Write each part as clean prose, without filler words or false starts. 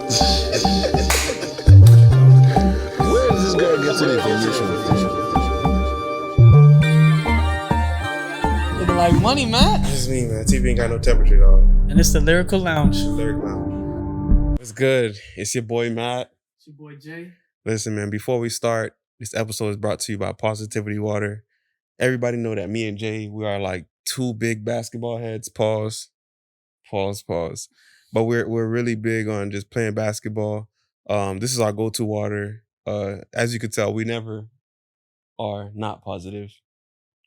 Where does this guy get to the information from? Looking like money, man. This is me, man. TV ain't got no temperature, dog. And it's the Lyrical Lounge. Lyric Lounge. What's good? It's your boy Matt. It's your boy Jay. Listen, man, before we start, this episode is brought to you by Positivity Water. Everybody know that me and Jay, we are like two big basketball heads. Pause. But we're really big on just playing basketball. This is our go-to water. As you can tell, we never are not positive.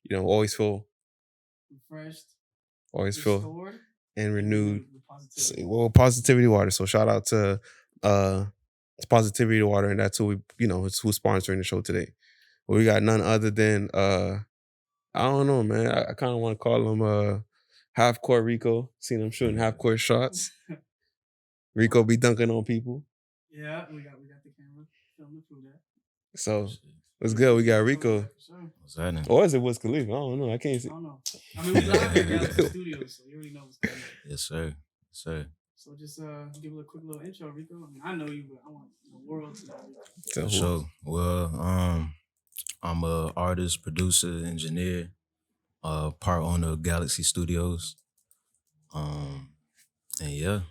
You know, always feel Refreshed. always feel Restored. and renewed. Positivity. Well, Positivity Water. So shout out to Positivity Water, and that's who it's who's sponsoring the show today. But we got none other than I don't know, man. I kind of want to call him half court Rico. Seen him shooting half court shots. Rico be dunking on people. Yeah, we got the camera filming through that. So what's good? We got Rico. What's happening? Or is it Wiz Khalifa? I don't know. I can't see. I don't know. I mean, we live at Galaxy Studios, so you already know what's going on. Yes, sir. So just give a quick little intro, Rico. I mean, I know you, but I want the world to know you. For sure. Well, I'm a artist, producer, engineer, part owner of Galaxy Studios. And yeah,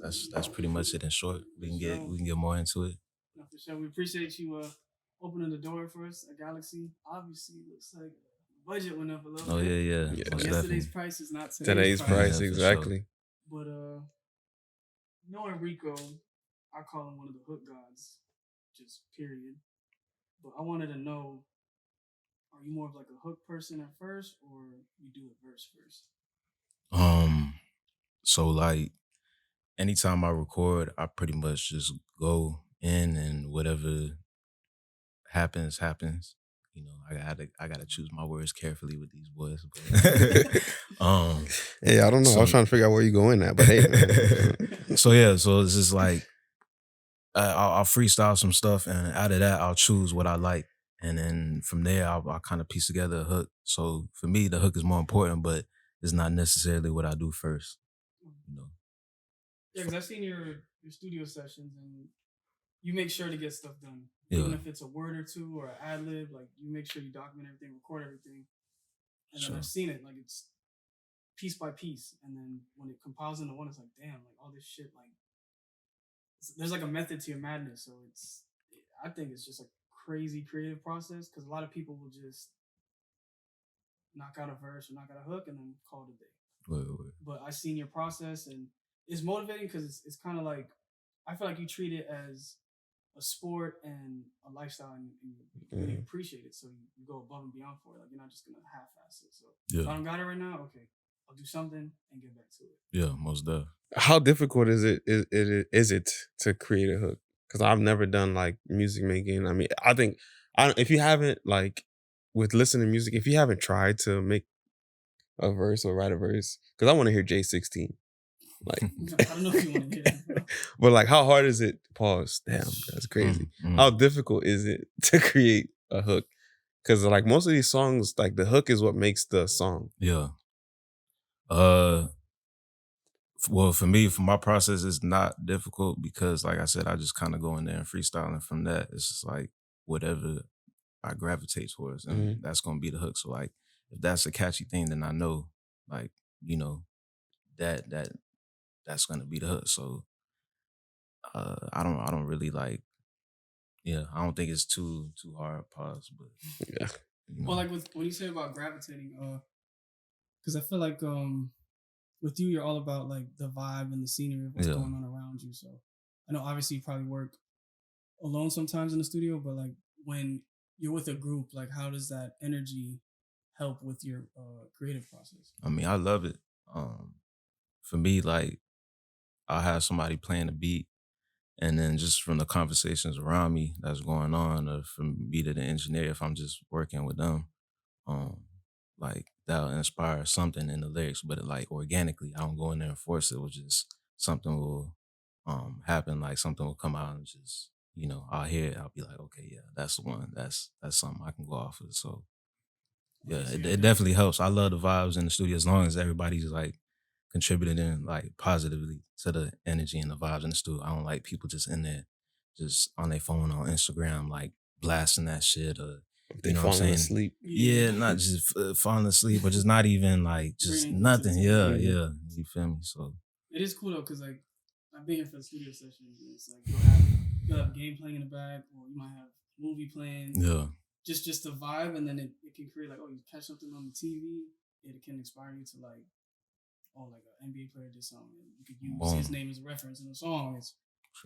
that's pretty much it in short. We can get more into it. No, for sure. We appreciate you opening the door for us at Galaxy. Obviously, looks like the budget went up a little bit. Yeah. Yesterday's Definitely. price is not Today's price, Yeah, for exactly. But knowing Rico, I call him one of the hook gods, just period. But I wanted to know, are you more of like a hook person at first, or you do a verse first? So like anytime I record, I pretty much just go in and whatever happens. You know, I gotta choose my words carefully with these boys. But, Hey, I don't know. I was trying to figure out where you go in at, but hey. Man. So it's just like I'll freestyle some stuff, and out of that, I'll choose what I like, and then from there, I'll kind of piece together a hook. So for me, the hook is more important, but it's not necessarily what I do first. You know. Yeah, because I've seen your studio sessions, and you make sure to get stuff done. Yeah. Even if it's a word or two or an ad lib, like you make sure you document everything, record everything. And then Sure. I've seen it, like it's piece by piece. And then when it compiles into one, it's like, damn, like all this shit, like there's like a method to your madness. So I think it's just a crazy creative process, because a lot of people will just knock out a verse or knock out a hook and then call it a day. Wait. But I've seen your process, and it's motivating because it's kind of like, I feel like you treat it as a sport and a lifestyle, and you really appreciate it. So you go above and beyond for it. Like, you're not just going to half-ass it. So if I don't got it right now, okay, I'll do something and get back to it. Yeah, most definitely. How difficult is it to create a hook? Because I've never done like music making. I mean, I think if you haven't, like, with listening to music, if you haven't tried to make a verse or write a verse, because I want to hear J16. Like, I don't know if you want to hear it, bro. But like, how hard is it? Pause. Damn, that's crazy. Mm-hmm. How difficult is it to create a hook? Because like most of these songs, like the hook is what makes the song. Yeah. Well, for me, for my process, it's not difficult because, like I said, I just kind of go in there and freestyle, and from that, it's just like whatever I gravitate towards, and that's gonna be the hook. So, like, if that's a catchy thing, then I know, like, you know, that's gonna be the hook. So, I don't really like. Yeah, I don't think it's too hard. Pause, but yeah. You know. Well, like when you say about gravitating, because I feel like with you, you're all about like the vibe and the scenery of what's going on around you. So I know obviously you probably work alone sometimes in the studio, but like when you're with a group, like how does that energy help with your creative process? I mean, I love it. For me, like I'll have somebody playing a beat, and then just from the conversations around me that's going on, or from me to the engineer, if I'm just working with them, like that'll inspire something in the lyrics, but it, like organically, I don't go in there and force it. It will just something will happen, like something will come out and just, you know, I'll hear it, I'll be like, okay, yeah, that's the one. That's something I can go off of. So yeah, it definitely helps. I love the vibes in the studio as long as everybody's like, contributed in like positively to the energy and the vibes in the studio. I don't like people just in there, just on their phone on Instagram, like blasting that shit or They you know what I'm falling saying? asleep. Yeah, not just falling asleep or just not even like just nothing. Yeah, you feel me? So it is cool though, cause like I've been here for the studio session. It's like you'll have game playing in the back, or you might have movie playing. yeah, just the vibe, and then it can create like, oh, you catch something on the TV, it can inspire you to like, oh, like an NBA player did something, you could use his name as a reference in a song.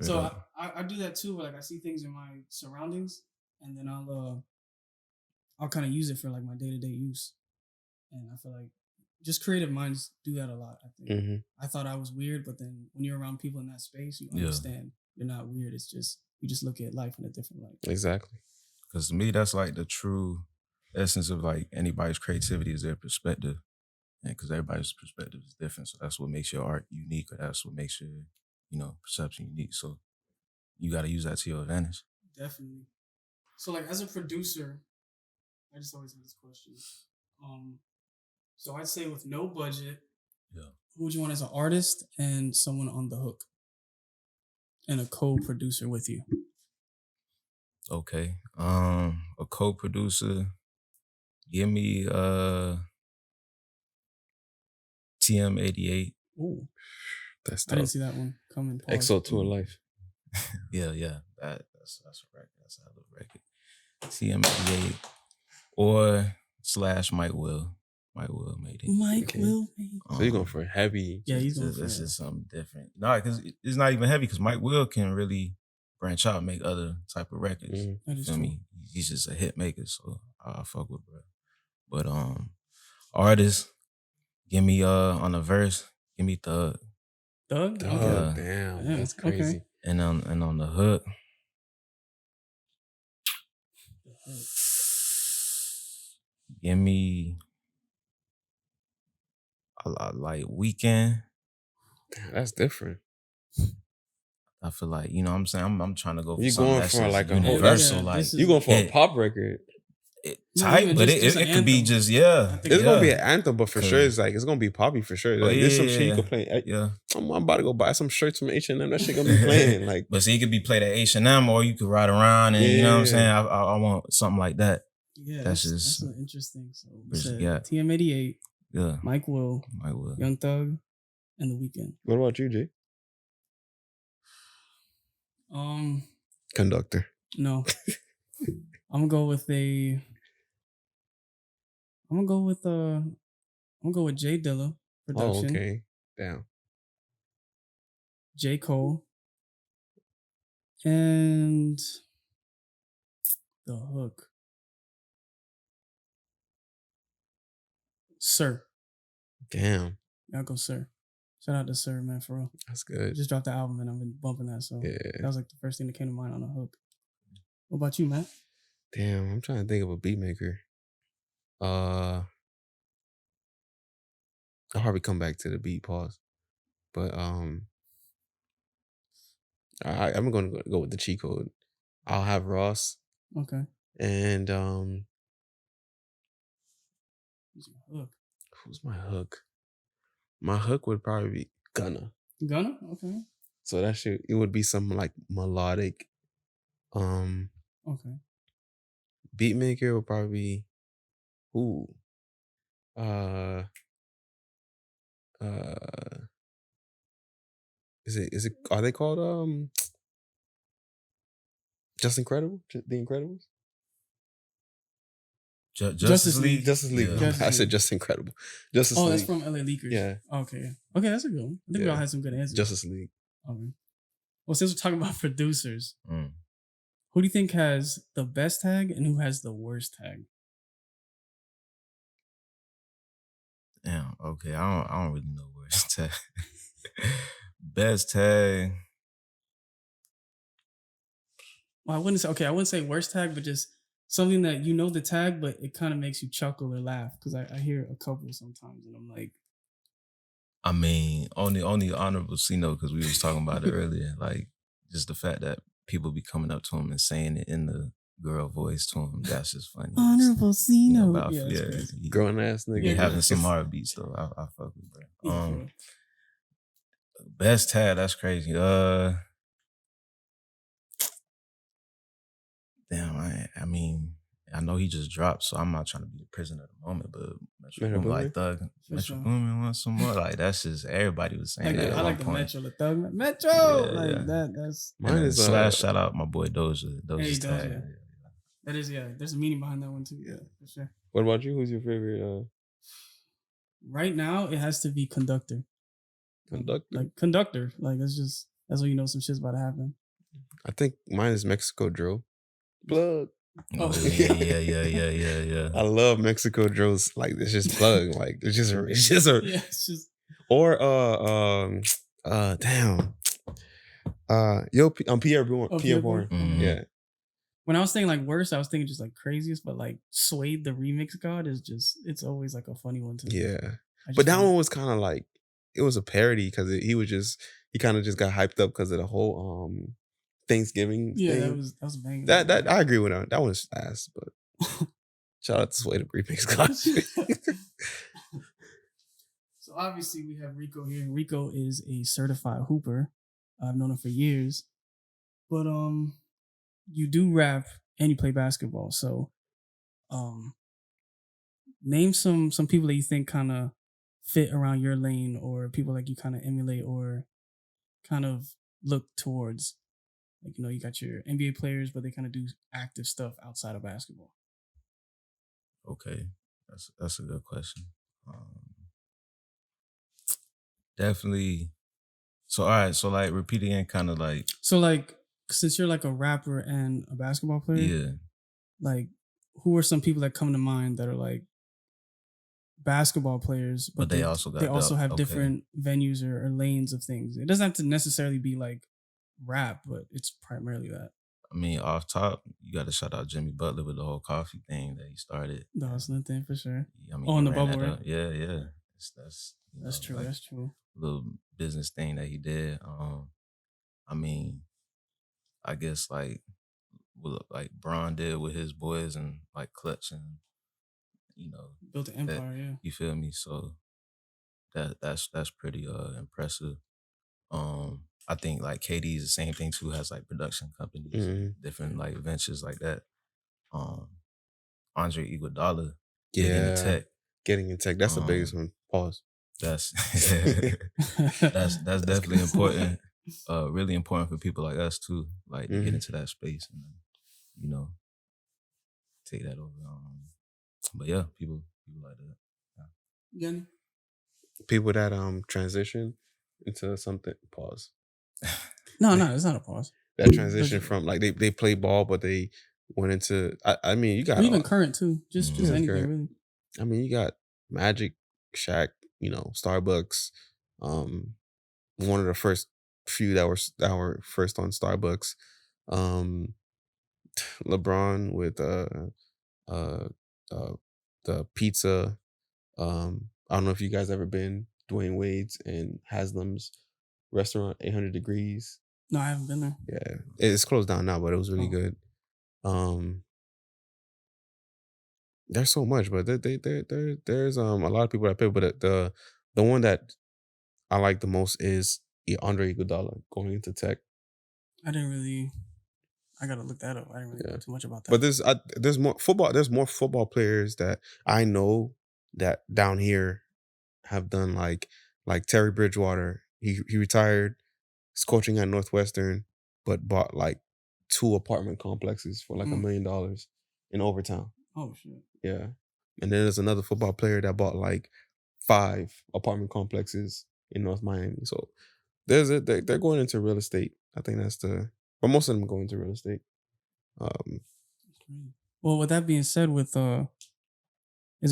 So I do that too, where like I see things in my surroundings, and then I'll kind of use it for like my day-to-day use. And I feel like just creative minds do that a lot. I think I thought I was weird, but then when you're around people in that space, you understand you're not weird. It's just you just look at life in a different light. Exactly. Because to me, that's like the true essence of like anybody's creativity is their perspective. And because everybody's perspective is different. So that's what makes your art unique, or that's what makes your, perception unique. So you got to use that to your advantage. Definitely. So like as a producer, I just always have this question. So I'd say with no budget, who would you want as an artist and someone on the hook? And a co-producer with you. Okay. A co-producer. Give me TM88. Ooh. That's tough. I didn't see that one coming. EXO Tour Life. Yeah. That's a record. That's a hell of a record. TM88 or / Mike Will. Mike Will made it. Mike Will made it. So you're going for heavy. Yeah, he's going for This is something different. No, because it's not even heavy, because Mike Will can really branch out and make other type of records. That is Feel true. me? He's just a hit maker, so I fuck with bro. But artists, give me on the verse, give me Thug. Thug? Damn, that's crazy. Okay. And on the hook. Give me a lot like Weekend. Damn, that's different. I feel like, you know what I'm saying? I'm trying to go for you something going that's for like a universal. you going for a pop record. Type, but it could be just, It's gonna be an anthem, but for sure it's gonna be poppy for sure. Like there's some shit you can play. I'm about to go buy some shirts from H&M. That shit gonna be playing. Like, but see, it could be played at H&M, or you could ride around and you know what I'm saying. I want something like that. Yeah, that's interesting. So TM88, Mike Will, Young Thug, and The Weeknd. What about you, Jay? Conductor. No. I'm gonna go with Jay Dilla production. Oh, okay. Damn. J. Cole. And the hook. Sir. Damn. Y'all go Sir. Shout out to Sir, man, for real. That's good. Just dropped the album and I've been bumping that, so that was like the first thing that came to mind on the hook. What about you, Matt? Damn, I'm trying to think of a beat maker. I'll probably come back to the beat pause. But I'm gonna go with the cheat code. I'll have Ross. Okay. And who's who's my hook? my hook? My hook would probably be Gunna. Gunna? Okay. So that shit, it would be some like melodic. Okay. Beat maker would probably be is it are they called Just Incredible? The Incredibles? Justice League. Justice League. Yeah. I said Just Incredible. Justice League. That's from LA Leakers. Yeah. Okay, that's a good one. I think we all had some good answers. Justice League. Okay. Well, since we're talking about producers, who do you think has the best tag and who has the worst tag? Damn. Okay. I don't really know worst tag. Best tag. Well, I wouldn't say worst tag, but just something that you know the tag, but it kind of makes you chuckle or laugh, because I hear a couple sometimes, and I'm like, I mean, only honorable C-note, because we was talking about it earlier. Like, just the fact that people be coming up to him and saying it in the girl voice to him, that's just funny. Honorable C-note. Growing ass nigga. He having some heartbeats though. I fuck with bro. Best tag, that's crazy. Damn, I mean, I know he just dropped, so I'm not trying to be the prisoner of the moment, but Metro Boomin, like Thug, Metro Boomin wants some more. Like that's just everybody was saying that. I like the point. Metro, the Thug Metro, that's. Mine is slash shout out my boy Doja. Doja's tag. Yeah. That is There's a meaning behind that one too. Yeah, for sure. What about you? Who's your favorite? Right now, it has to be Conductor. Conductor. Like that's when you know some shit's about to happen. I think mine is Mexico Drill. Plug. Oh yeah. I love Mexico Drills. Like it's just plug. Like it's just or damn. Pierre Bourne. Pierre Bourne. Mm-hmm. Yeah. When I was thinking like worse, I was thinking just like craziest, but like Suede the remix god is it's always like a funny one too. Yeah. But that one was kind of like it was a parody because he kind of just got hyped up because of the whole Thanksgiving thing. That was banging. That I agree with that. That one's ass, but shout out to Suede the remix god. So obviously we have Rico here. Rico is a certified hooper. I've known him for years. But you do rap and you play basketball. So name some people that you think kind of fit around your lane or people like you kind of emulate or kind of look towards. Like, you know, you got your NBA players, but they kind of do active stuff outside of basketball. Okay. That's a good question. Definitely. So, all right. So, like, repeat again, kind of like. So, like, since you're like a rapper and a basketball player, yeah. Like, who are some people that come to mind that are like basketball players, but they also have different venues or lanes of things? It doesn't have to necessarily be like rap, but it's primarily that. I mean, off top, you got to shout out Jimmy Butler with the whole coffee thing that he started. The hustling thing for sure. I mean, on the bubble, right? Yeah. That's true. Like, that's true. Little business thing that he did. I mean, I guess like Bron did with his boys and like Clutch and built an empire. Yeah, you feel me? So that's pretty impressive. I think like KD is the same thing too. Has like production companies, different like ventures like that. Andre Iguodala, getting in tech. That's the biggest one. Pause. That's definitely important. Really important for people like us too. Like to get into that space and take that over. But yeah, people like that. Yeah. People that transition into something. Pause. No, it's not a pause. That transition from like they play ball, but they went into. I mean, you got even current too. Just anything really. I mean, you got Magic, Shaq, Starbucks. One of the first few that were first on Starbucks. LeBron with the pizza. I don't know if you guys ever been Dwayne Wade's and Haslam's restaurant, 800 Degrees. No, I haven't been there. Yeah, it's closed down now, but it was really good. There's so much, but there's a lot of people that play. But the one that I like the most is Andre Iguodala going into tech. I gotta look that up. I didn't really know too much about that. But there's more football. There's more football players that I know that down here have done like Terry Bridgewater. He retired. He's coaching at Northwestern, but bought like 2 apartment complexes for like $1 million in Overtown. Oh shit! Yeah, and then there's another football player that bought like 5 apartment complexes in North Miami. So they're going into real estate. I think but most of them go into real estate. Well, with that being said, is there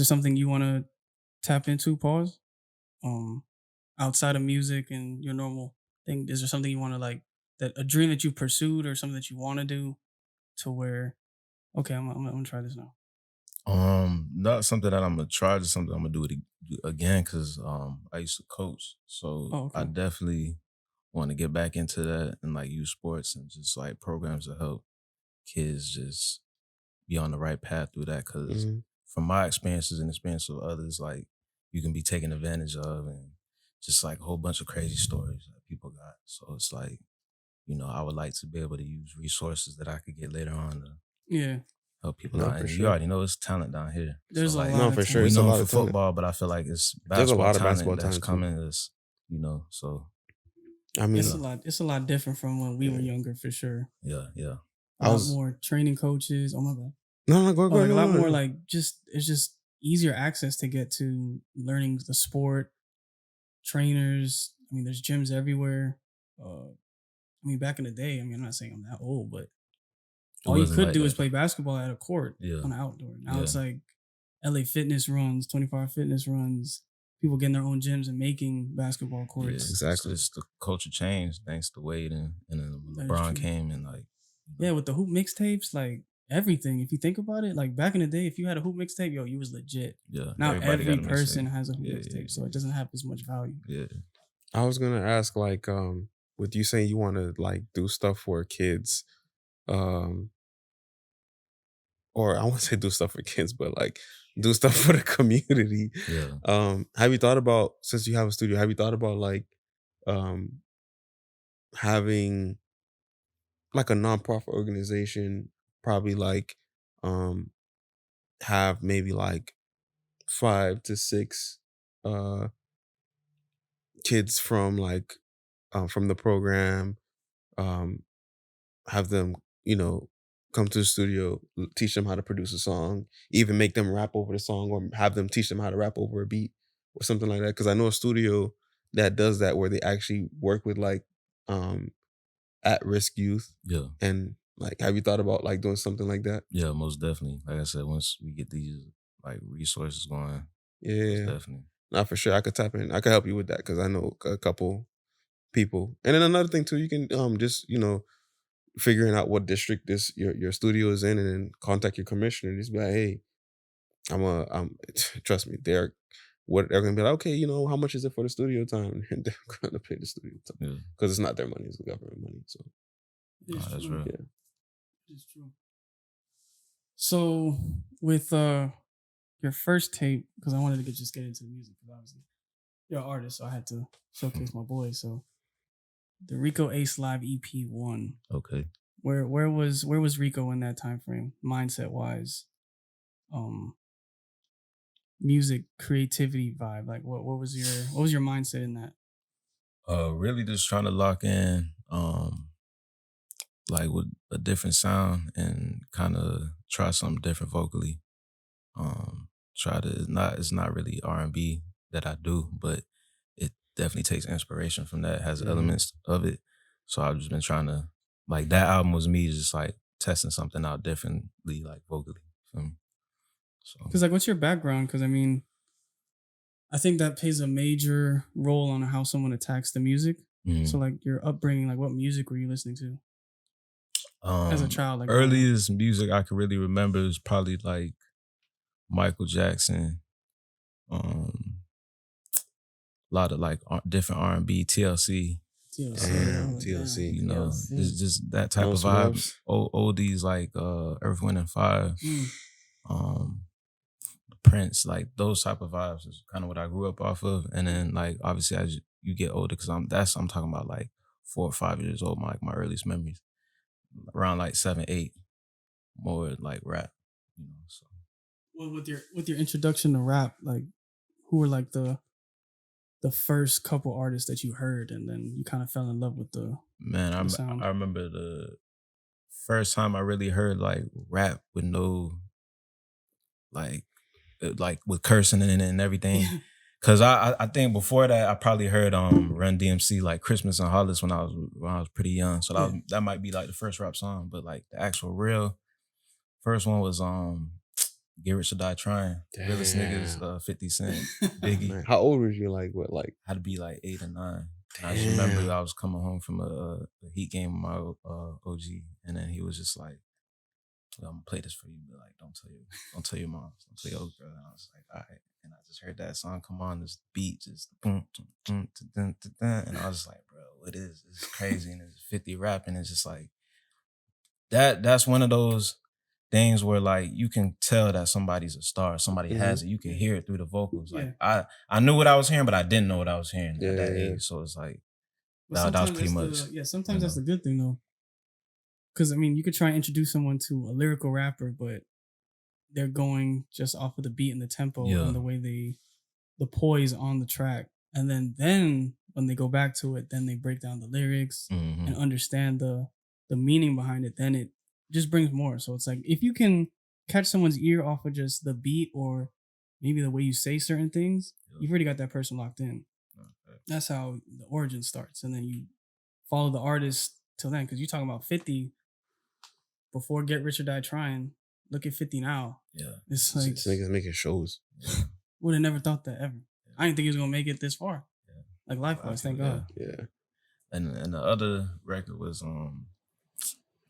something you want to tap into? Pause. Outside of music and your normal thing, is there something you want to like a dream that you pursued or something that you want to do to where, okay, I'm gonna try this now? Not something that I'm gonna try, just something I'm gonna do it again because I used to coach, so I definitely want to get back into that and like use sports and just like programs to help kids just be on the right path through that. Because from my experiences and experience of others, like you can be taken advantage of and just like a whole bunch of crazy stories that people got. So it's like, I would like to be able to use resources that I could get later on to help people out. And you already know it's talent down here. There's so a like, lot. No, for sure. we It's a known lot for of talent. football, but I feel like it's There's a basketball lot of talent basketball that's talent, too. coming. Is so I mean, it's a lot different from when we were younger, for sure. yeah. A lot more training coaches. Oh my bad. No, go Like ahead. a lot more like it's just easier access to get to learning the sport, trainers. I mean, there's gyms everywhere. I mean, back in the day, I mean, I'm not saying I'm that old, but all you could do is play basketball at a court on the outdoor. Now it's like LA Fitness runs, 24-hour fitness runs, people getting their own gyms and making basketball courts. Yeah, exactly. It's the culture changed thanks to Wade and then LeBron came and like. Yeah, with the hoop mixtapes, like everything. If you think about it, like back in the day, if you had a hoop mixtape, yo, you was legit. Yeah. Now every person has a hoop mixtape, so it doesn't have as much value. Yeah. I was gonna ask, like, with you saying you want to like do stuff for kids, or I won't say do stuff for kids, but like do stuff for the community. Yeah. Have you thought about, since you have a studio, have you thought about like having like a nonprofit organization, probably like have maybe like 5 to 6 kids from like from the program, have them, come to the studio, teach them how to produce a song, even make them rap over the song, or have them teach them how to rap over a beat or something like that. Because I know a studio that does that, where they actually work with like at-risk youth. Yeah. And like, have you thought about like doing something like that? Yeah, most definitely. Like I said, once we get these like resources going, Yeah, definitely. Not for sure. I could tap in. I could help you with that because I know a couple people. And then another thing too, you can just figuring out what district your studio is in, and then contact your commissioner. Just be like, hey, I'm trust me, they're gonna be like, okay, how much is it for the studio time? And they're gonna pay the studio time because it's not their money, it's the government money. So that's real. Yeah, it's true. So with your first tape, because I wanted to just get into the music, because obviously you're an artist, so I had to showcase my boy. So the Rico Ace Live Ep.4. Okay. Where was Rico in that time frame, mindset wise, music, creativity vibe? Like what was your mindset in that? Really just trying to lock in like with a different sound and kind of try something different vocally. It's not really R&B that I do, but it definitely takes inspiration from that, has elements of it. So I've just been trying to, like, that album was me just like testing something out differently, like vocally. Feel me? So, because like, what's your background? Because I mean, I think that plays a major role on how someone attacks the music. So like your upbringing, like what music were you listening to as a child? Like earliest music I can really remember is probably like Michael Jackson, a lot of like different R&B, TLC. TLC. You know, it's just that type of vibe. Oldies like Earth, Wind and Fire, Prince, like those type of vibes is kind of what I grew up off of. And then like obviously as you get older, because I'm talking about like 4 or 5 years old, my earliest memories. Around like 7, 8, more like rap, so. Well, with your introduction to rap, like who were like the first couple artists that you heard, and then you kind of fell in love with the sound? I remember the first time I really heard like rap with no like with cursing in it and everything. Cause I think before that I probably heard Run DMC like Christmas and Hollis when I was pretty young. So that might be like the first rap song, but like the actual real first one was Get Rich or Die Trying. Damn. Realest Niggas, 50 Cent, Biggie. Man, how old were you? Like what? Like I had to be like 8 or 9. I just remember I was coming home from a Heat game with my OG, and then he was just like, I'm gonna play this for you, but like don't tell your mom, don't tell your old girl. And I was like, all right. And I just heard that song come on, this beat just boom, and I was like, bro, what is this? It's crazy, and it's 50 rapping. It's just like that's one of those things where like you can tell that somebody's a star, somebody has it. You can hear it through the vocals. Like I knew what I was hearing, but I didn't know what I was hearing at that age. So it's like that was pretty much. Sometimes that's the good thing though. Because I mean, you could try and introduce someone to a lyrical rapper, but they're going just off of the beat and the tempo and the way the poise on the track. And then when they go back to it, then they break down the lyrics and understand the meaning behind it. Then it just brings more. So it's like, if you can catch someone's ear off of just the beat or maybe the way you say certain things, you've already got that person locked in. Okay. That's how the origin starts. And then you follow the artist till then. Because you're talking about 50 before Get Rich or Die Trying. Look at 50 now. Yeah. It's like, this nigga's making shows. Would have never thought that ever. I didn't think he was going to make it this far. Yeah. Like life-wise, thank God. Yeah. And the other record was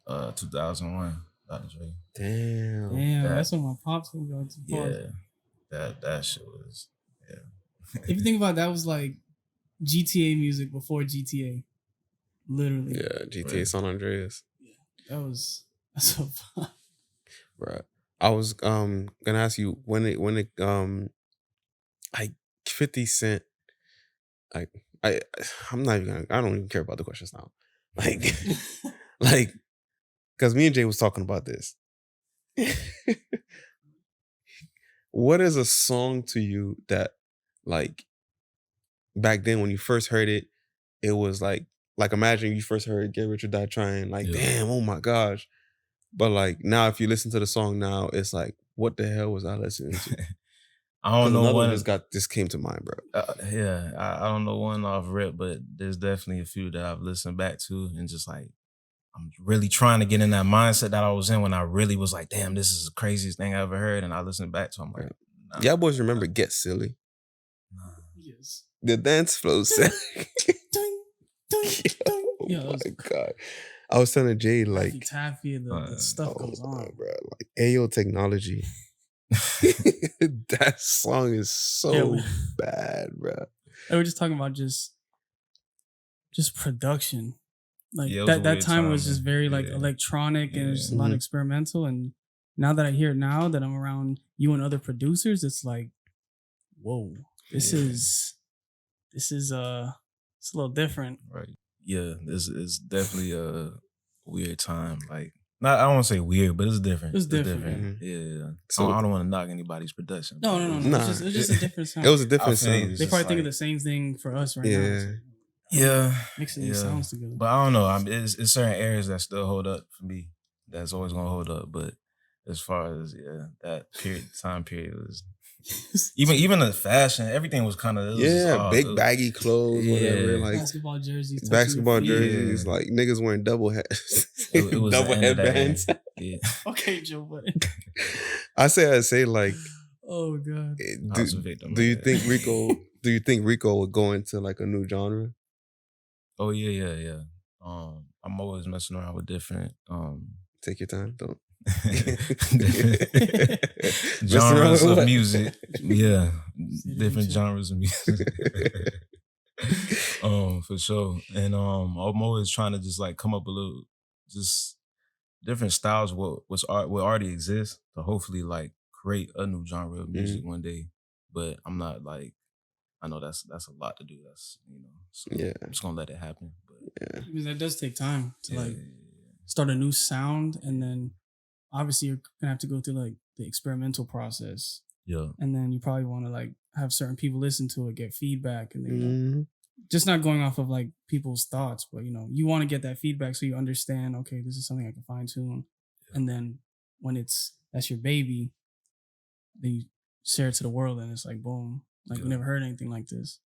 2001, Dr. Dre. Damn, that's when my pops would go to. Yeah, that shit was, If you think about it, that was like GTA music before GTA. Literally. Yeah, GTA San Andreas. Yeah, that's so fun. Right. I was gonna ask you when it like 50 Cent, like I'm not even gonna, I don't even care about the questions now. Like like because me and Jay was talking about this. What is a song to you that like back then when you first heard it, it was like imagine you first heard Get Rich or Die Trying, like damn, oh my gosh. But like now if you listen to the song now, it's like, what the hell was I listening to? I don't know one this came to mind, bro. I don't know one off rip, but there's definitely a few that I've listened back to and just like I'm really trying to get in that mindset that I was in when I really was like, damn, this is the craziest thing I ever heard. And I listened back to it, I'm like, nah. Y'all boys remember Get Silly? Nah. Yes. The dance flow set. Oh my God. I was telling Jay, like Taffy, the stuff goes on. Bro, like Ayo Technology. That song is so bad, bro. And we're just talking about just production. Like that time was just very like electronic and there's a lot of experimental. And now that I hear it now that I'm around you and other producers, it's like, whoa, this is it's a little different. Right. Yeah, it's definitely a weird time. Like, I don't want to say weird, but it's different. It's different. Mm-hmm. Yeah. So I don't want to knock anybody's production. No. It's just a different sound. It was a different sound. They probably think of the same thing for us right now. Yeah. Mixing these sounds together. But I don't know. It's certain areas that still hold up for me. That's always going to hold up. But as far as, that time period was... even the fashion, everything was kind of big baggy clothes, whatever. Like basketball jerseys, like niggas wearing double hats, it was double headbands. Okay, Joe Budden. I say like, oh God. Do you think Rico? Do you think Rico would go into like a new genre? Oh yeah. I'm always messing around with different. Take your time, don't. Genres of music, different genres of music. For sure. And I'm always trying to just like come up with just different styles what already exists to hopefully like create a new genre of music one day. But I'm not like, I know that's a lot to do. That's so I'm just gonna let it happen. But because that does take time to start a new sound, and then obviously you're gonna have to go through like the experimental process. Yeah. And then you probably want to like have certain people listen to it, get feedback, and then just not going off of like people's thoughts, but you want to get that feedback so you understand, okay, this is something I can fine tune. And then when that's your baby, then you share it to the world and it's like boom. Like we never heard anything like this.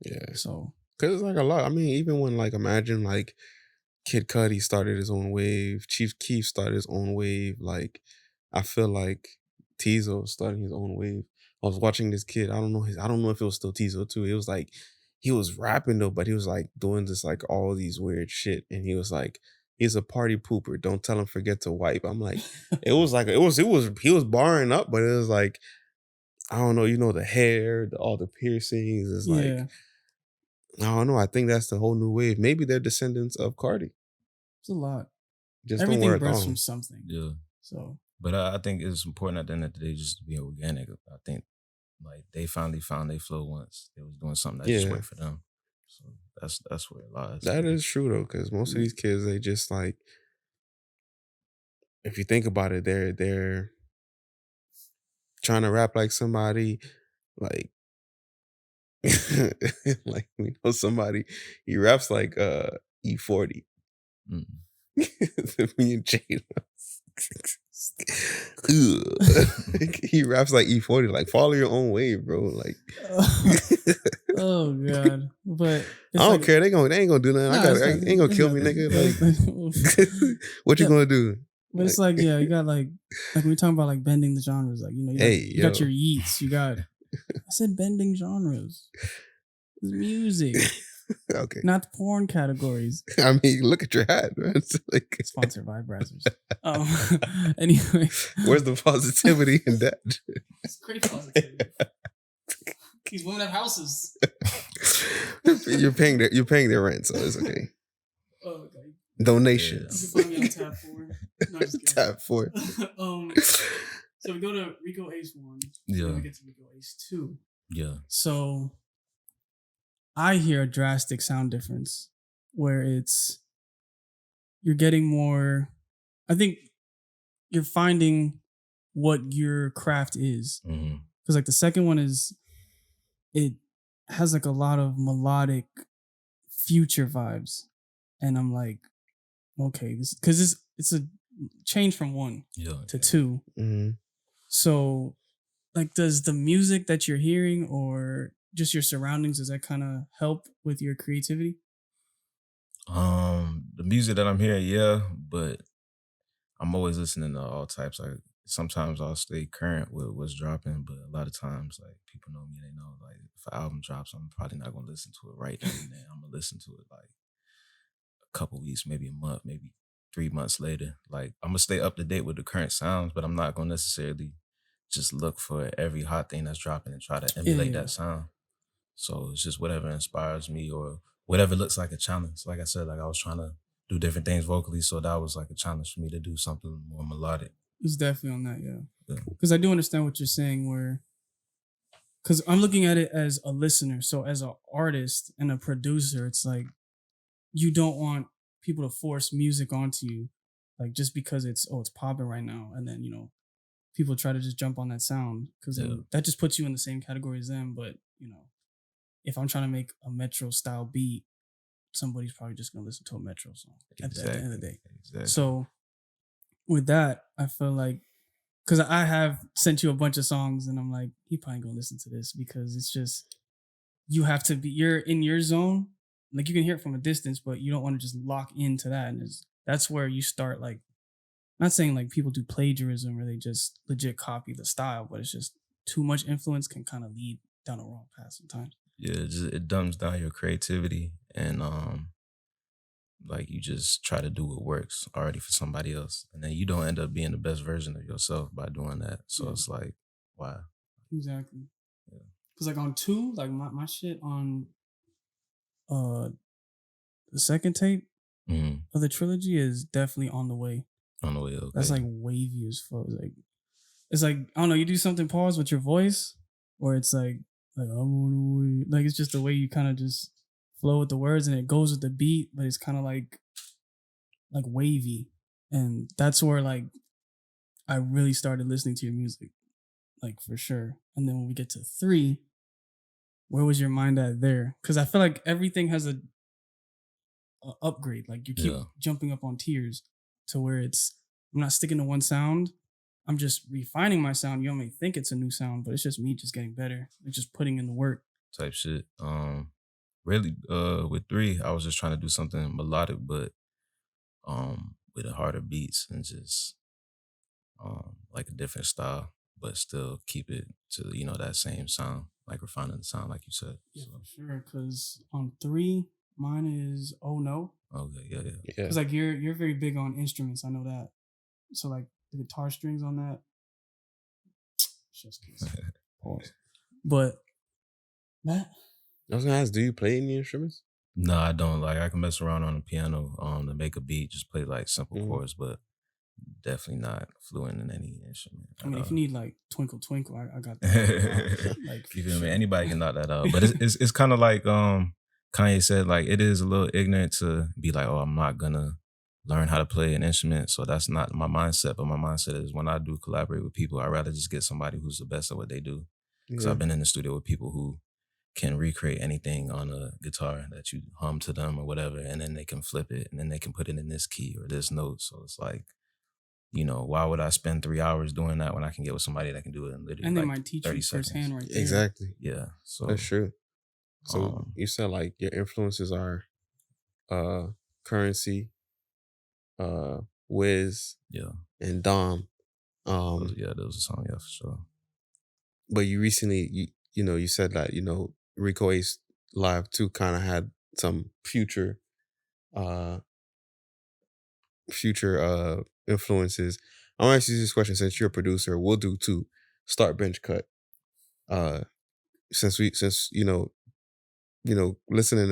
Yeah. So because it's like a lot. I mean, even when like imagine like Kid Cudi started his own wave, Chief Keef started his own wave. Like I feel like Tizo starting his own wave. I was watching this kid. I don't know if it was still Tizo too. It was like he was rapping though, but he was like doing this like all these weird shit, and he was like, he's a party pooper. Don't tell him forget to wipe. I'm like, he was barring up, but it was like, I don't know, the hair, all the piercings. It's like, I don't know. I think that's the whole new wave. Maybe they're descendants of Cardi. It's a lot. Just everything don't wear it births long. from something. Yeah. So But I think it's important at the end of the day just to be organic. I think like they finally found their flow once they was doing something that just worked for them. So that's where it lies. That is true though, because most of these kids, they just like, if you think about it, they're trying to rap like somebody, like like we know somebody, he raps like E40. Me and Jada. He raps like E40, like follow your own way, bro. Like oh god. But I don't care. They ain't gonna do nothing. Ain't gonna kill me, nigga. Like what you gonna do? But it's like, yeah, you got like we're talking about like bending the genres, like, you know, you got your yeets, you got I said bending genres. It's music. Okay. Not the porn categories. I mean, look at your hat, man. It's like sponsored by Brazzers. Anyway. Where's the positivity in that? It's great positivity. These women have houses. You're paying their rent, so it's okay. Oh, okay. Donations. You can find me on tab 4. No, just kidding. Tab 4. So we go to Rico Ace 1. Yeah. Then we get to Rico Ace 2. Yeah. So I hear a drastic sound difference where you're getting more, I think you're finding what your craft is. Because like the second one it has like a lot of melodic future vibes. And I'm like, okay, because it's a change from 1 to 2. Mm-hmm. So like, does the music that you're hearing or just your surroundings, does that kind of help with your creativity? The music that I'm hearing, yeah, but I'm always listening to all types. Like sometimes I'll stay current with what's dropping, but a lot of times, like people know me, they know like if an album drops, I'm probably not gonna listen to it right then and then. I'm gonna listen to it like a couple weeks, maybe a month, maybe 3 months later. Like I'm gonna stay up to date with the current sounds, but I'm not gonna necessarily just look for every hot thing that's dropping and try to emulate that sound. So it's just whatever inspires me or whatever looks like a challenge. Like I said, like I was trying to do different things vocally, so that was like a challenge for me to do something more melodic. It's definitely on that, yeah. Because I do understand what you're saying, because I'm looking at it as a listener. So as an artist and a producer, it's like you don't want people to force music onto you, like just because it's popping right now, and then, you know, people try to just jump on that sound because that just puts you in the same category as them. But, you know, if I'm trying to make a Metro style beat, somebody's probably just going to listen to a Metro song at the end of the day. Exactly. So with that, I feel like, because I have sent you a bunch of songs and I'm like, he probably going to listen to this because it's just, you're in your zone. Like you can hear it from a distance, but you don't want to just lock into that. And that's where you start, like, not saying like people do plagiarism or they just legit copy the style, but it's just too much influence can kind of lead down the wrong path sometimes. Yeah, it dumbs down your creativity, and like you just try to do what works already for somebody else, and then you don't end up being the best version of yourself by doing that. So it's like, why? Exactly. Yeah. Because like on 2, like my shit on the second tape of the trilogy is definitely on the way. On the way, okay. That's like wavy as fuck. It's like I don't know. You do something pause with your voice, or it's like I'm on the way. Like it's just the way you kind of just flow with the words, and it goes with the beat, but it's kind of like wavy, and that's where like I really started listening to your music, like for sure. And then when we get to 3, where was your mind at there? Because I feel like everything has a upgrade. Like you keep jumping up on tiers to where I'm not sticking to one sound. I'm just refining my sound. You may think it's a new sound, but it's just me just getting better. It's just putting in the work. Type shit. Really, with 3, I was just trying to do something melodic, but with harder beats and just like a different style, but still keep it to, you know, that same sound, like refining the sound, like you said. Yeah, so. For sure. Because on 3, mine is Oh No. Okay, yeah. Because like you're very big on instruments. I know that. So like the guitar strings on that. Just pause. But Matt, I was gonna ask, do you play any instruments? No, I don't. Like I can mess around on the piano to make a beat, just play like simple chords, but definitely not fluent in any instrument. I mean, if you need like Twinkle Twinkle, I got that. Like, you feel me? Anybody can knock that out. But it's kind of like Kanye said, like it is a little ignorant to be like, oh, I'm not gonna learn how to play an instrument. So that's not my mindset. But my mindset is when I do collaborate with people, I'd rather just get somebody who's the best at what they do. Because I've been in the studio with people who can recreate anything on a guitar that you hum to them or whatever, and then they can flip it and then they can put it in this key or this note. So it's like, you know, why would I spend 3 hours doing that when I can get with somebody that can do it in literally and they like might teach 30 you seconds. firsthand right there. Exactly. Yeah. So that's true. So you said like your influences are Currency, Wiz, and Dom. those are some, for sure. But you recently, you said that, Rico Ace Live 2 kind of had some future influences. I'm gonna ask you this question since you're a producer. We'll do 2. Start bench cut. Since listening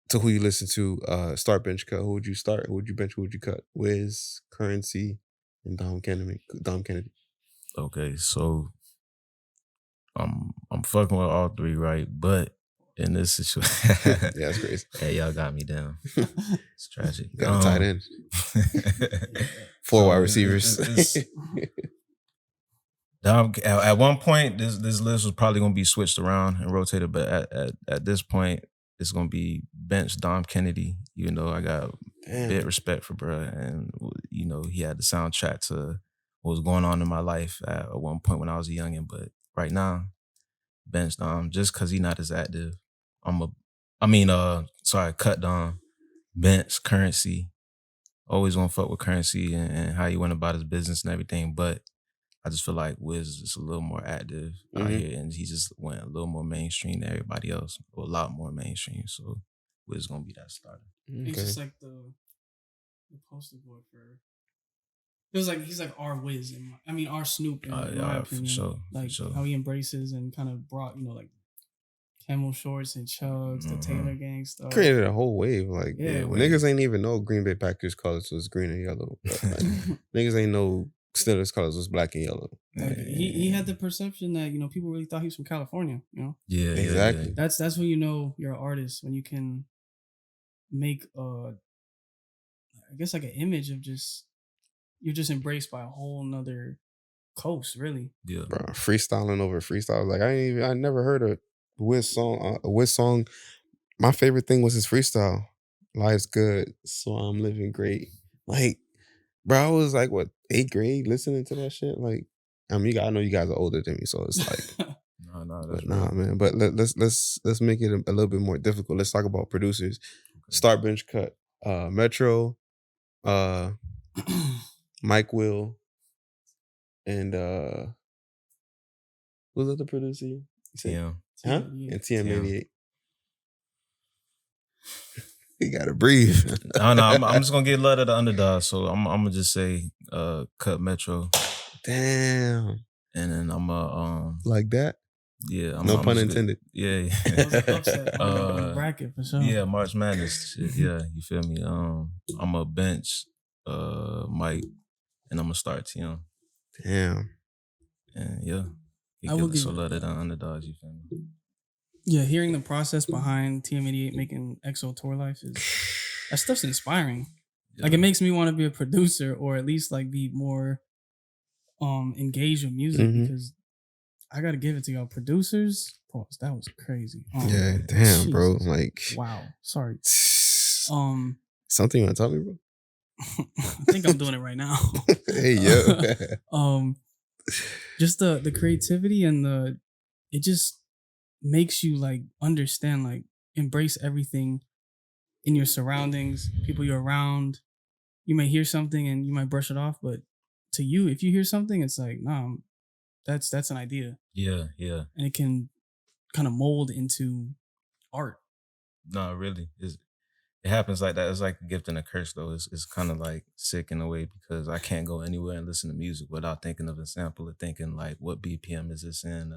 to who you listen to, start bench cut. Who would you start? Who would you bench? Who would you cut? Wiz, Currency, and Dom Kennedy. Okay, so I'm fucking with all 3, right? But in this situation, yeah, that's crazy. Hey, y'all got me down. It's tragic. Got a tight end. 4 wide receivers. At one point, this list was probably gonna be switched around and rotated, but at this point, it's gonna be bench Dom Kennedy. Even though I got bit respect for bruh, and he had the soundtrack to what was going on in my life at one point when I was a youngin'. But right now, bench Dom just because he not as active. Cut Dom, bench Currency. Always gonna fuck with Currency and how he went about his business and everything, but I just feel like Wiz is just a little more active out here, and he just went a little more mainstream than everybody else, or a lot more mainstream. So Wiz is gonna be that starter. Okay. He's just like the poster boy for. It was like he's like our Wiz, our Snoop in my opinion. For sure, how he embraces and kind of brought like camel shorts and chugs, the Taylor Gang stuff. Created a whole wave. Like niggas ain't even know Green Bay Packers colors was green and yellow. But, niggas ain't know Steelers colors was black and yellow. Like, he had the perception that people really thought he was from California. Yeah, exactly. Yeah. That's when you're an artist, when you can make I guess like an image of you're just embraced by a whole nother coast, really. Yeah, bro. Freestyling over freestyle. Like I never heard a Wiz song. My favorite thing was his freestyle. Life's good, so I'm living great. Like, bro, I was like, what, 8th grade listening to that shit? Like, I know you guys are older than me, so it's like, man. But let's make it a little bit more difficult. Let's talk about producers. Okay. Start bench cut. Metro, Mike Will, and who's the other producer? TM. Huh? And TM88. You gotta breathe. No, I'm just gonna get love to the underdog. So I'm gonna just say cut Metro. Damn. And then I'm like that? Yeah. No pun intended. Yeah. Bracket for sure. Yeah, March Madness shit. Yeah, you feel me? I'm a bench Mike, and I'm gonna start TM. Damn. And yeah. I will give so love to the underdogs, you feel me? Yeah, hearing the process behind TM88 making EXO Tour Life that stuff's inspiring. Yeah. Like it makes me want to be a producer, or at least like be more engaged with music, because I gotta give it to y'all producers. Pause. That was crazy. Yeah, damn, Jesus. Bro. Like, wow. Sorry. Something you want to tell me, bro? I think I'm doing it right now. Hey, yo. Just the creativity and it just makes you like understand, like embrace everything in your surroundings, people you're around. You may hear something and you might brush it off, but to you, if you hear something, it's like, nah, that's an idea. Yeah. And it can kind of mold into art. No, really. It happens like that. It's like a gift and a curse, though. It's kind of like sick in a way, because I can't go anywhere and listen to music without thinking of a sample, or thinking like, what BPM is this in?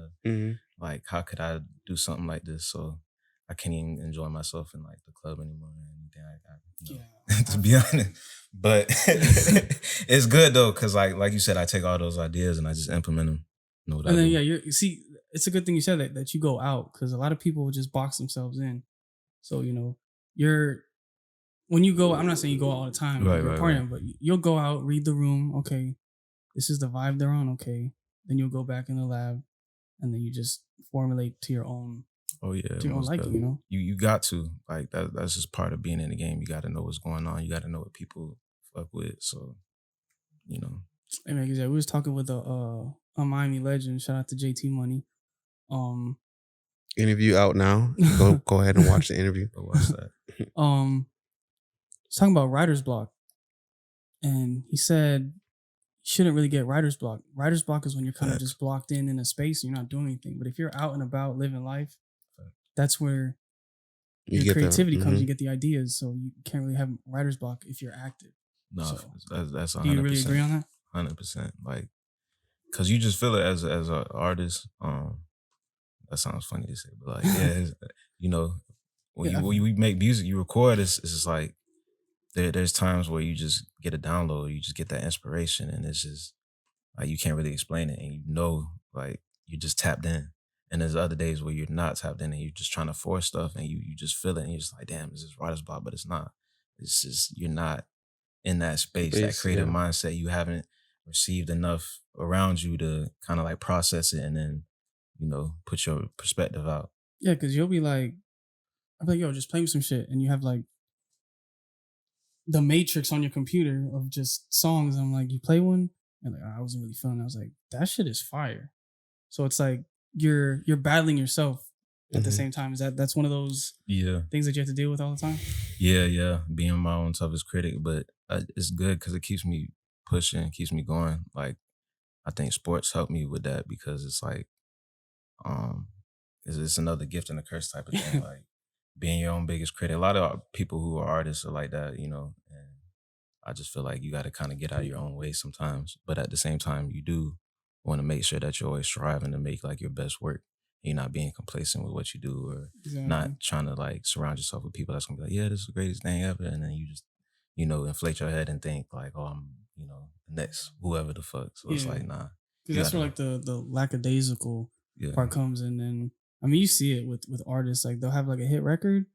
Like, how could I do something like this? So I can't even enjoy myself in like the club anymore or anything like that. To be honest. But it's good though, because like you said, I take all those ideas and I just implement them. You know what And I then do. you see, it's a good thing you said that you go out, because a lot of people just box themselves in. So when you go, I'm not saying you go out all the time, Right, you're right, partying, right. but you'll go out, read the room. Okay, this is the vibe they're on. Okay, then you'll go back in the lab, and then you just formulate to your own. Oh yeah, To your own most liking, definitely. You got to, like, that's just part of being in the game. You got to know what's going on. You got to know what people fuck with. So, you know. Hey man, 'cause, we was talking with a Miami legend. Shout out to JT Money. Interview out now. Go ahead and watch the interview. Go watch that. He's talking about writer's block, and he said you shouldn't really get writer's block. Writer's block is when you're kind of just blocked in a space and you're not doing anything. But if you're out and about living life, that's where your creativity comes. You get the ideas, so you can't really have writer's block if you're active. No, so, that's 100%. Do you really agree on that? 100%. Like, cause you just feel it as an artist. That sounds funny to say, but like, yeah, when you make music, you record. It's just like there's times where you just get a download, you just get that inspiration, and it's just like you can't really explain it, and like you just tapped in. And there's other days where you're not tapped in, and you're just trying to force stuff, and you just feel it, and you're just like, damn, this is writer's block, but it's not. It's just you're not in that space, that creative mindset. You haven't received enough around you to kind of like process it and then, put your perspective out. Yeah, because you'll be like, I'm like, yo, just play me some shit. And you have like the matrix on your computer of just songs. And I'm like, you play one? And like, I wasn't really feeling it. I was like, that shit is fire. So it's like you're battling yourself at the same time. That's one of those things that you have to deal with all the time? Yeah. Being my own toughest critic. But it's good because it keeps me pushing, keeps me going. Like, I think sports help me with that because it's like, it's another gift and a curse type of thing. Like being your own biggest critic. A lot of people who are artists are like that, and I just feel like you got to kind of get out of your own way sometimes. But at the same time, you do want to make sure that you're always striving to make like your best work. You're not being complacent with what you do or not trying to like surround yourself with people that's gonna be like, yeah, this is the greatest thing ever. And then you just, inflate your head and think like, oh, I'm, next, whoever the fuck. So it's like, nah. Because that's where like the lackadaisical part comes in. And I mean, you see it with artists, like they'll have like a hit record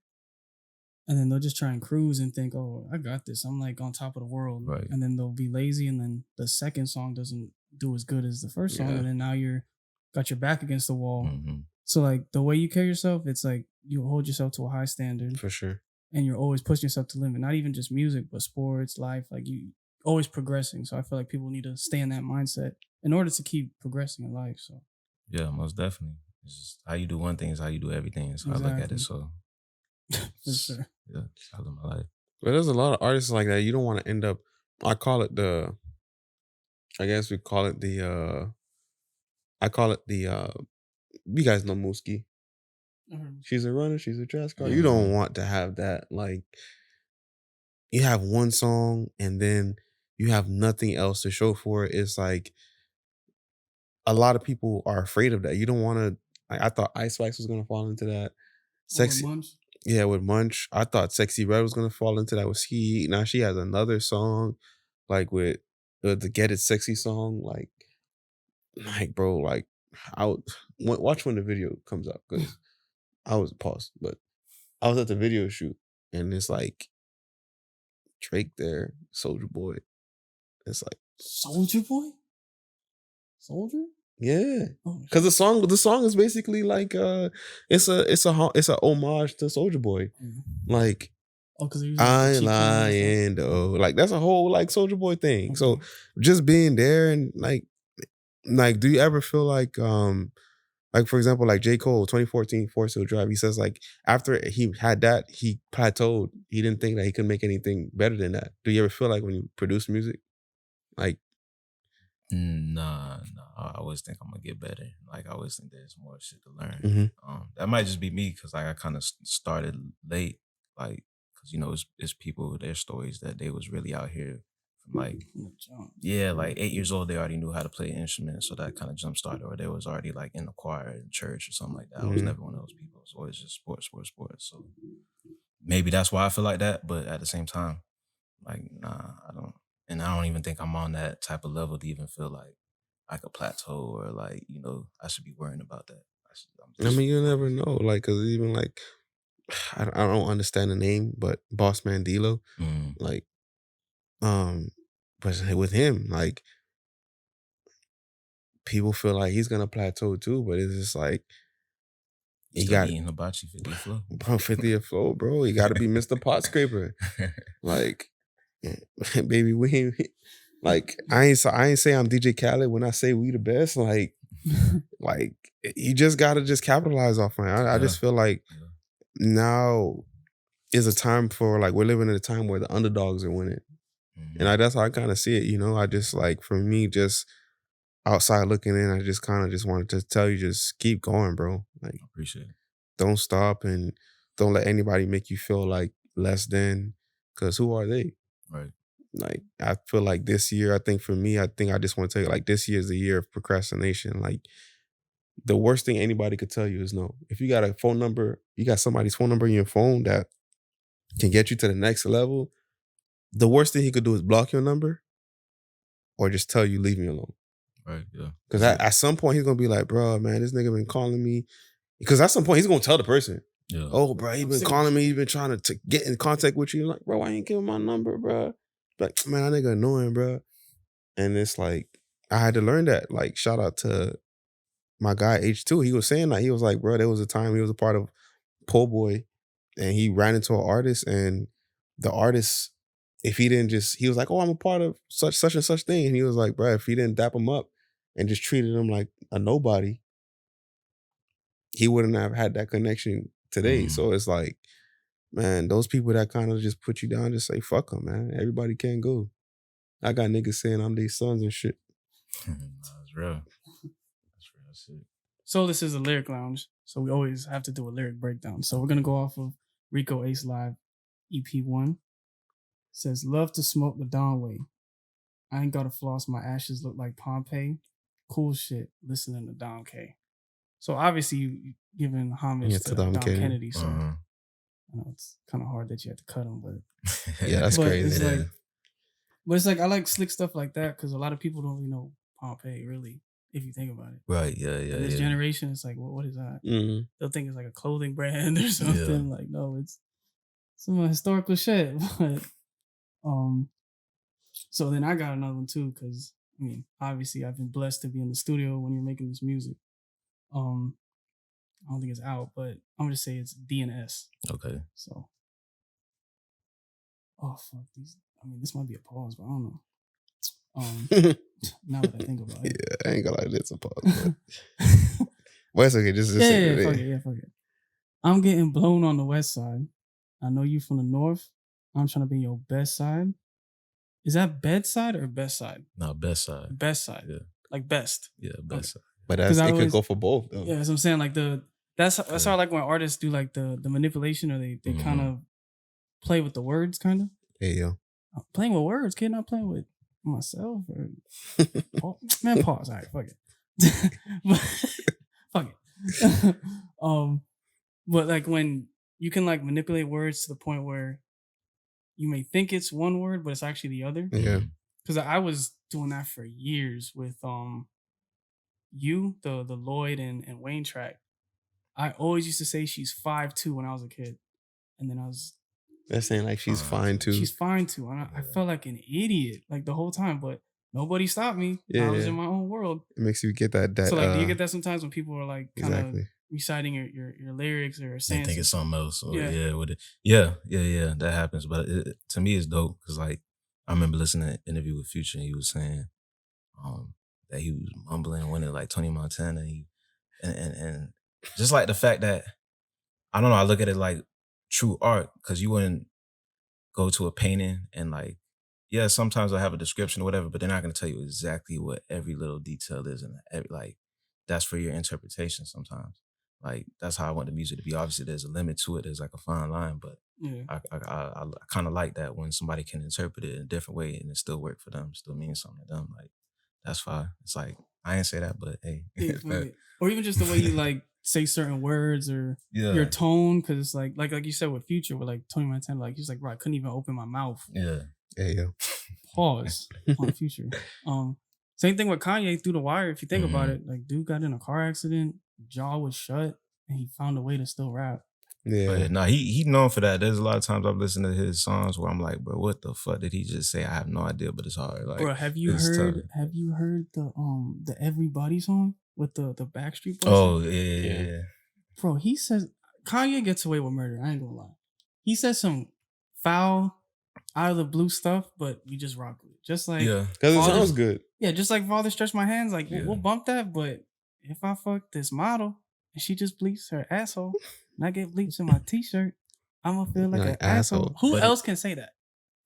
and then they'll just try and cruise and think, oh, I got this. I'm like on top of the world. Right. And then they'll be lazy. And then the second song doesn't do as good as the first song. And then now you're got your back against the wall. Mm-hmm. So like the way you carry yourself, it's like you hold yourself to a high standard. For sure. And you're always pushing yourself to the limit. Not even just music, but sports, life. Like you always progressing. So I feel like people need to stay in that mindset in order to keep progressing in life. So yeah, most definitely. It's just how you do one thing is how you do everything. Is how I look at it. So for sure. Yeah, I live my life. But there's a lot of artists like that. You don't want to end up. I call it I guess we call it you guys know Mooski. Mm-hmm. She's a runner. She's a trash car. You don't want to have that. Like, you have one song and then you have nothing else to show for it. It's like a lot of people are afraid of that. You don't want to. I thought Ice Spice was gonna fall into that. Sexy, with Munch. I thought Sexy Red was gonna fall into that with Ski. Now she has another song, like with the Get It Sexy song. Like bro, like watch when the video comes up because I was paused, but I was at the video shoot and it's like Drake there, Soulja Boy. It's like Soulja Boy. Soldier? Yeah, because the song is basically like it's a homage to Soulja Boy, like I lying though, like that's a whole like Soulja Boy thing. Okay. So just being there and like do you ever feel like for example like J. Cole 2014 Forest Hill Drive, he says like after he had that he plateaued, he didn't think that he could make anything better than that. Do you ever feel like when you produce music like? Nah. I always think I'm gonna get better. Like I always think there's more shit to learn. Mm-hmm. That might just be me because like I kind of started late. Like because it's people their stories that they was really out here from like like 8 years old they already knew how to play an instrument, so that kind of jump started. Or they was already like in the choir in church or something like that. Mm-hmm. I was never one of those people. It's always just sports. So maybe that's why I feel like that. But at the same time, Like, nah, I don't. And I don't even think I'm on that type of level to even feel like I could plateau or like, I should be worrying about that. I mean, you never know. Like, cause even like, I don't understand the name, but Boss Man D-Lo, like, but with him, like, people feel like he's gonna plateau too, but it's just like he got eating hibachi 50th floor. Bro, 50th floor, bro. You gotta be Mr. Pot Scraper. Like, baby, we ain't like I ain't say I'm DJ Khaled when I say we the best. Like you just gotta just capitalize off of it. I just feel like now is a time for like we're living in a time where the underdogs are winning. And that's how I kind of see it, I just like for me, just outside looking in, I just kind of just wanted to tell you, just keep going, bro. Like I appreciate it. Don't stop and don't let anybody make you feel like less than, because who are they? Right. Like, I feel like this year, I think for me, I just want to tell you, like, this year is the year of procrastination. Like, the worst thing anybody could tell you is no. If you got a phone number, you got somebody's phone number in your phone that can get you to the next level, the worst thing he could do is block your number or just tell you, leave me alone. Right, yeah. Because at some point, he's going to be like, bro, man, this nigga been calling me. Because at some point, he's going to tell the person. Yeah. Oh, bro, he been calling me. He been trying to get in contact with you. Like, bro, why ain't give him my number, bro? Like, man, that nigga annoying, bro. And it's like, I had to learn that. Like, shout out to my guy, H2. He was saying that. He was like, bro, there was a time he was a part of Po' Boy and he ran into an artist and the artist, if he didn't just, he was like, oh, I'm a part of such and such thing. And he was like, bro, if he didn't dap him up and just treated him like a nobody, he wouldn't have had that connection today. So it's like, man, those people that kind of just put you down, just say, fuck them, man. Everybody can't go. I got niggas saying I'm their sons and shit. That's real. That's real shit. So this is a lyric lounge. So we always have to do a lyric breakdown. So we're going to go off of Rico Ace Live Ep.4. Says, love to smoke the Don way. I ain't got to floss. My ashes look like Pompeii. Cool shit. Listening to Dom K. So obviously you giving homage to Dom Kennedy. So I know it's kind of hard that you had to cut him, but yeah, that's crazy. It's like I like slick stuff like that because a lot of people don't really know Pompeii, really, if you think about it. Right, yeah. This generation, it's like, what is that? Mm-hmm. They'll think it's like a clothing brand or something. Like, no, it's some historical shit. But so then I got another one too, because I mean, obviously I've been blessed to be in the studio when you're making this music. I don't think it's out, but I'm gonna say it's DNS. Okay. So, oh fuck these. I mean, this might be a pause, but I don't know. Now that I think about it, yeah, I ain't gonna lie, it's a pause. But, but it's okay. Just fuck it. I'm getting blown on the west side. I know you from the north. I'm trying to be your best side. Is that bedside or best side? No, best side. Best side. Yeah. Like best. Yeah, best side. But it could go for both, though. Yeah, that's what I'm saying. Like that's how I like when artists do like the manipulation, or they kind of play with the words, kind of. Hey yo, I'm playing with words, kid. Not playing with myself. Or man, pause. All right, fuck it. Fuck it. But like when you can like manipulate words to the point where you may think it's one word, but it's actually the other. Yeah. Because I was doing that for years with the Lloyd and Wayne track. I always used to say she's 5'2" when I was a kid. And then I was... They're saying like she's fine too. She's fine too. And I felt like an idiot like the whole time, but nobody stopped me. Yeah, I was in my own world. It makes you get that. So like, do you get that sometimes when people are like kind of reciting your lyrics or saying... They think it's something else. Or, with it. Yeah, that happens. But to me, it's dope because like I remember listening to an interview with Future and he was saying that he was mumbling when it like Tony Montana and just like the fact that I don't know, I look at it like true art because you wouldn't go to a painting and like, yeah, sometimes I have a description or whatever, but they're not going to tell you exactly what every little detail is, and like that's for your interpretation sometimes. Like that's how I want the music to be. Obviously, there's a limit to it. There's like a fine line, but I kind of like that when somebody can interpret it in a different way and it still work for them, still means something to them. Like that's fine. It's like I ain't say that, but hey, or even just the way you like say certain words or your tone, because it's like you said with Future, with like Tony Montana, like he's like, bro, I couldn't even open my mouth. Yeah. Hey yo. Pause on Future. Same thing with Kanye through the wire. If you think about it, like dude got in a car accident, jaw was shut, and he found a way to still rap. Yeah. But nah, he known for that. There's a lot of times I've listened to his songs where I'm like, bro, what the fuck did he just say? I have no idea, but it's hard. Like, bro, have you heard the Everybody song with the Backstreet Boys? Oh yeah. Bro, he says Kanye gets away with murder. I ain't gonna lie. He says some foul, out of the blue stuff, but we just rock with it. Just like because it sounds good. Yeah, just like Father Stretch My Hands. Like we'll bump that, but if I fuck this model and she just bleeps her asshole and I get bleeps in my t-shirt, I'm gonna feel like an asshole. Who else can say that?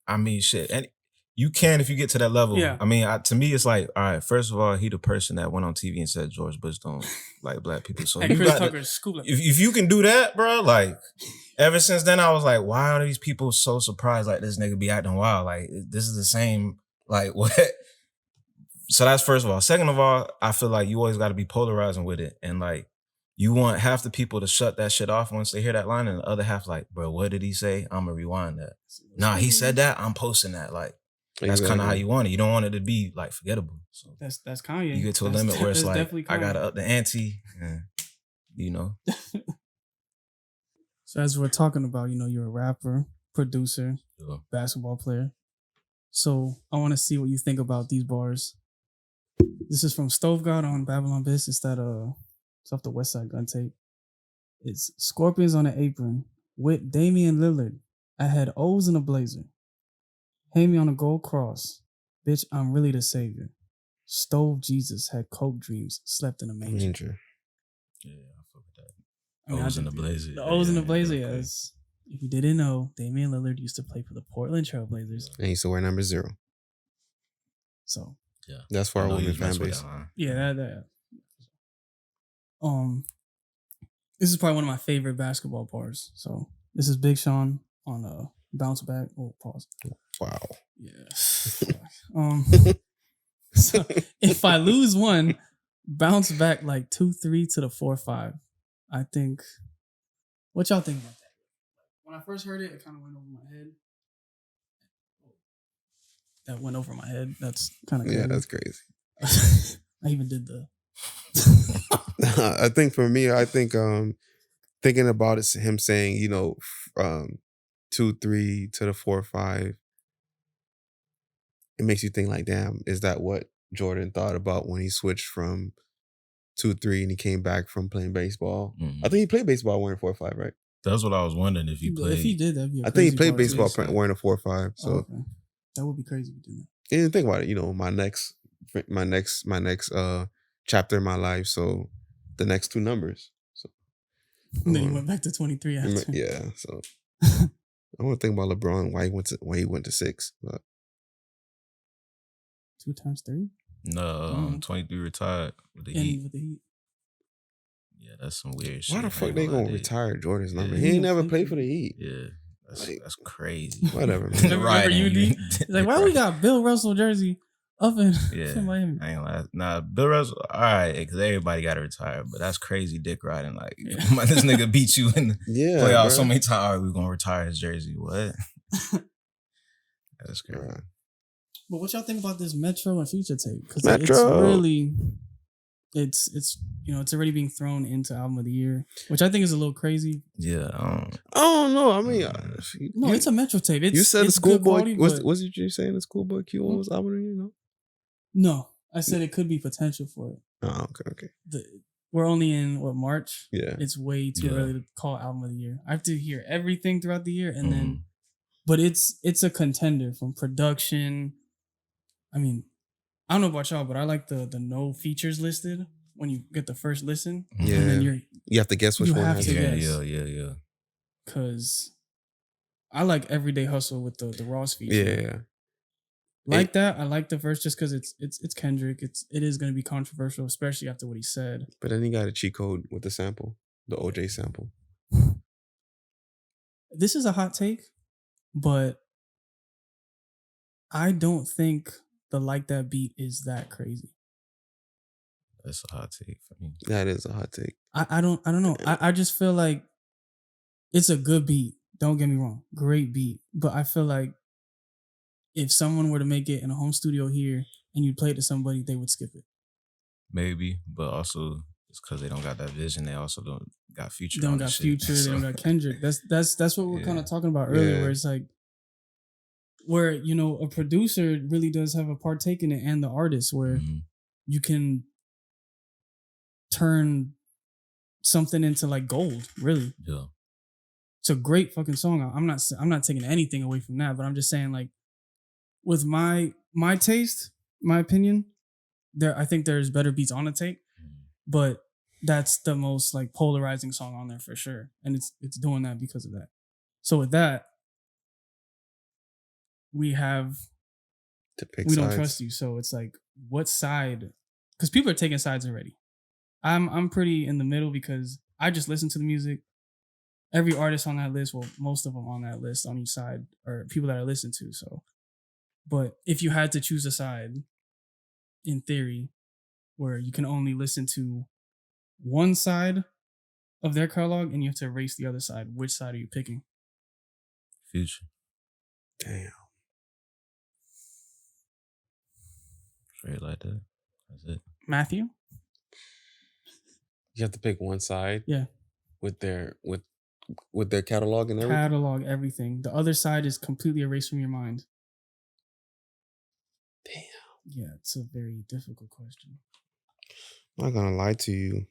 I mean, shit. And you can if you get to that level. Yeah. I mean, to me, it's like, all right, first of all, he the person that went on TV and said George Bush don't like black people. So and Chris Tucker's school. If you can do that, bro, like, ever since then, I was like, why are these people so surprised? Like, this nigga be acting wild. Like, this is the same, like, what? So that's first of all. Second of all, I feel like you always got to be polarizing with it. And, like, you want half the people to shut that shit off once they hear that line, and the other half, like, bro, what did he say? I'm going to rewind that. Nah, he said that. I'm posting that. Like, that's kind of how you want it. You don't want it to be, like, forgettable. So that's Kanye. You get to a limit where it's like, I got to up the ante. And, you know. So as we're talking about, you're a rapper, producer, basketball player. So I want to see what you think about these bars. This is from Stove God on Babylon Biz. It's off the West Side Gun tape. It's Scorpions on an apron with Damian Lillard. I had O's in a blazer. Hang me on a gold cross. Bitch, I'm really the savior. Stove Jesus had coke dreams, slept in a manger. Yeah, I fuck with that. O's in the blazer. The O's in the blazer, yes. If you didn't know, Damian Lillard used to play for the Portland Trailblazers. And he used to wear number 0. So yeah, that's for our women fan base. Yeah, that. This is probably one of my favorite basketball bars. So this is Big Sean on Bounce Back. Oh, pause. Wow. Yeah. So if I lose one, bounce back like 2-3 to the 4-5. I think. What y'all think about that? When I first heard it, it kind of went over my head. That went over my head. That's kind of crazy. Yeah, that's crazy. I even did the. I think for me, thinking about it, him saying, 2-3 to the 4-5, it makes you think like, damn, is that what Jordan thought about when he switched from 2-3 and he came back from playing baseball? Mm-hmm. I think he played baseball wearing 4-5, right? That's what I was wondering if he played. If he did, that'd be. I think he played baseball wearing a 4-5. So okay. That would be crazy if he did that. And think about it. My next chapter in my life. So the next 2 numbers. So and then he went back to 23 after. Yeah. So I want to think about LeBron why he went to 6. But 2 times 3. No, 23 retired with the Heat. With the Heat. Yeah, that's some weird shit. Why the fuck they gonna retire Jordan's number? He ain't never played for the Heat. Yeah. That's crazy. Whatever, man. Remember UD? Like, why we got Bill Russell jersey up in Miami? I ain't gonna lie. Nah, Bill Russell, all right, because everybody got to retire, but that's crazy dick riding. Like, this nigga beat you in the playoffs so many times. All right, we're gonna retire his jersey. What? That's crazy. Right. But what y'all think about this Metro and Future tape? Because it's already being thrown into album of the year, which I think is a little crazy. Yeah. I don't know. I mean, no, it's a Metro tape. You said the Schoolboy. Was it you saying the Schoolboy Q was album of the year? No, I said it could be potential for it. Oh, okay. We're only in March. Yeah, it's way too early to call album of the year. I have to hear everything throughout the year, and then, but it's a contender from production. I mean, I don't know about y'all, but I like the no features listed when you get the first listen. Yeah. And then you have to guess which one. Yeah. Because I like Everyday Hustle with the Ross feature. Yeah. That. I like the verse just because it's Kendrick. It is going to be controversial, especially after what he said. But then he got a cheat code with the sample, the OJ sample. This is a hot take, but I don't think the Like That beat is that crazy. That's a hot take for me. That is a hot take. I don't know. I just feel like it's a good beat. Don't get me wrong. Great beat. But I feel like if someone were to make it in a home studio here and you play it to somebody, they would skip it. Maybe, but also it's because they don't got that vision. They also don't got Future. They don't on the got shit. Future. They don't got Kendrick. That's what we're kind of talking about earlier, Yeah. where it's like, where a producer really does have a partake in it, and the artist, where you can turn something into like gold. Really, Yeah. it's a great fucking song. I'm not taking anything away from that, but I'm just saying, like, with my taste, my opinion, I think there's better beats on the tape, but that's the most like polarizing song on there for sure, and it's doing that because of that. So with that, we have To pick we don't sides. trust you. So it's like, what side? Because people are taking sides already. I'm pretty in the middle because I just listen to the music. Every artist on that list, well, most of them on that list on each side are people that I listen to. So, but if you had to choose a side, in theory, where you can only listen to one side of their catalog and you have to erase the other side, which side are you picking? Future. Damn. Straight like that. That's it. Matthew? You have to pick one side. Yeah. With their catalog and everything. Catalog, everything. The other side is completely erased from your mind. Damn. Yeah, it's a very difficult question. I'm not gonna lie to you.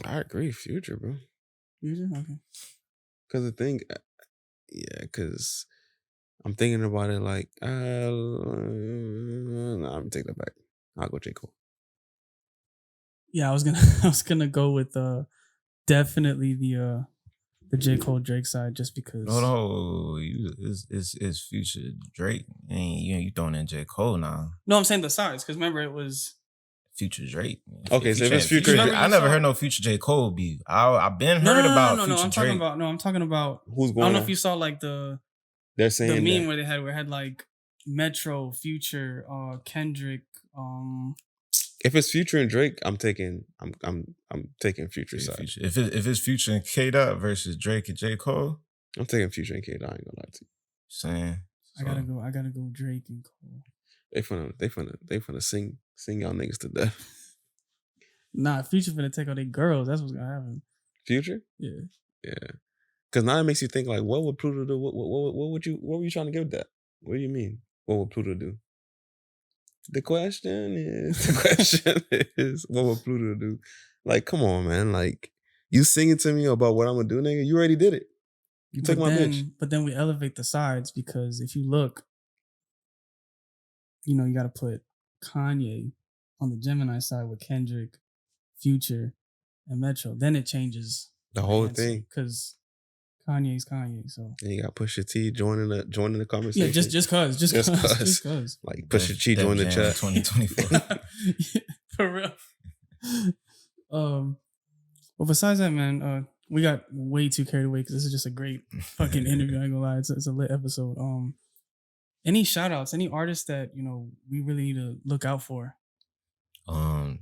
I agree, Future, bro. Future? Okay. Because because I'm thinking about it like, no, I'm taking that back. I'll go J. Cole. Yeah, I was gonna go with definitely the J. Cole Drake side, just because. No, it's Future Drake, and you throwing in J. Cole now. No, I'm saying the sides, because remember it was Future Drake. Okay, so if it's Future, I never heard no Future J. Cole beat. I've been heard about Future I'm Drake. I'm talking about who's going. I don't know if you saw like they're saying the meme where it had like Metro, Future, Kendrick. If it's Future and Drake, I'm taking Future side. Future. If it's Future and K-Dot versus Drake and J. Cole, I'm taking Future and K-Dot. I ain't gonna lie to you. Saying I gotta go Drake and Cole. They finna sing y'all niggas to death. Nah, Future finna take all they girls. That's what's gonna happen. Future? Yeah. Because now it makes you think like, what would Pluto do? What were you trying to give that? What do you mean? What would Pluto do? The question is, what would Pluto do? Like, come on, man. Like, you singing to me about what I'm gonna do, nigga? You already did it. You took my bitch. But then we elevate the sides, because if you look, you got to put Kanye on the Gemini side with Kendrick, Future, and Metro. Then it changes the whole thing, because Kanye's Kanye. So and you got Pusha T joining the conversation. Yeah, just cause. Like Pusha T join the chat. 2024 for real. Well, besides that, man, we got way too carried away because this is just a great fucking interview. I ain't gonna lie, it's a lit episode. Any shout outs, any artists that we really need to look out for?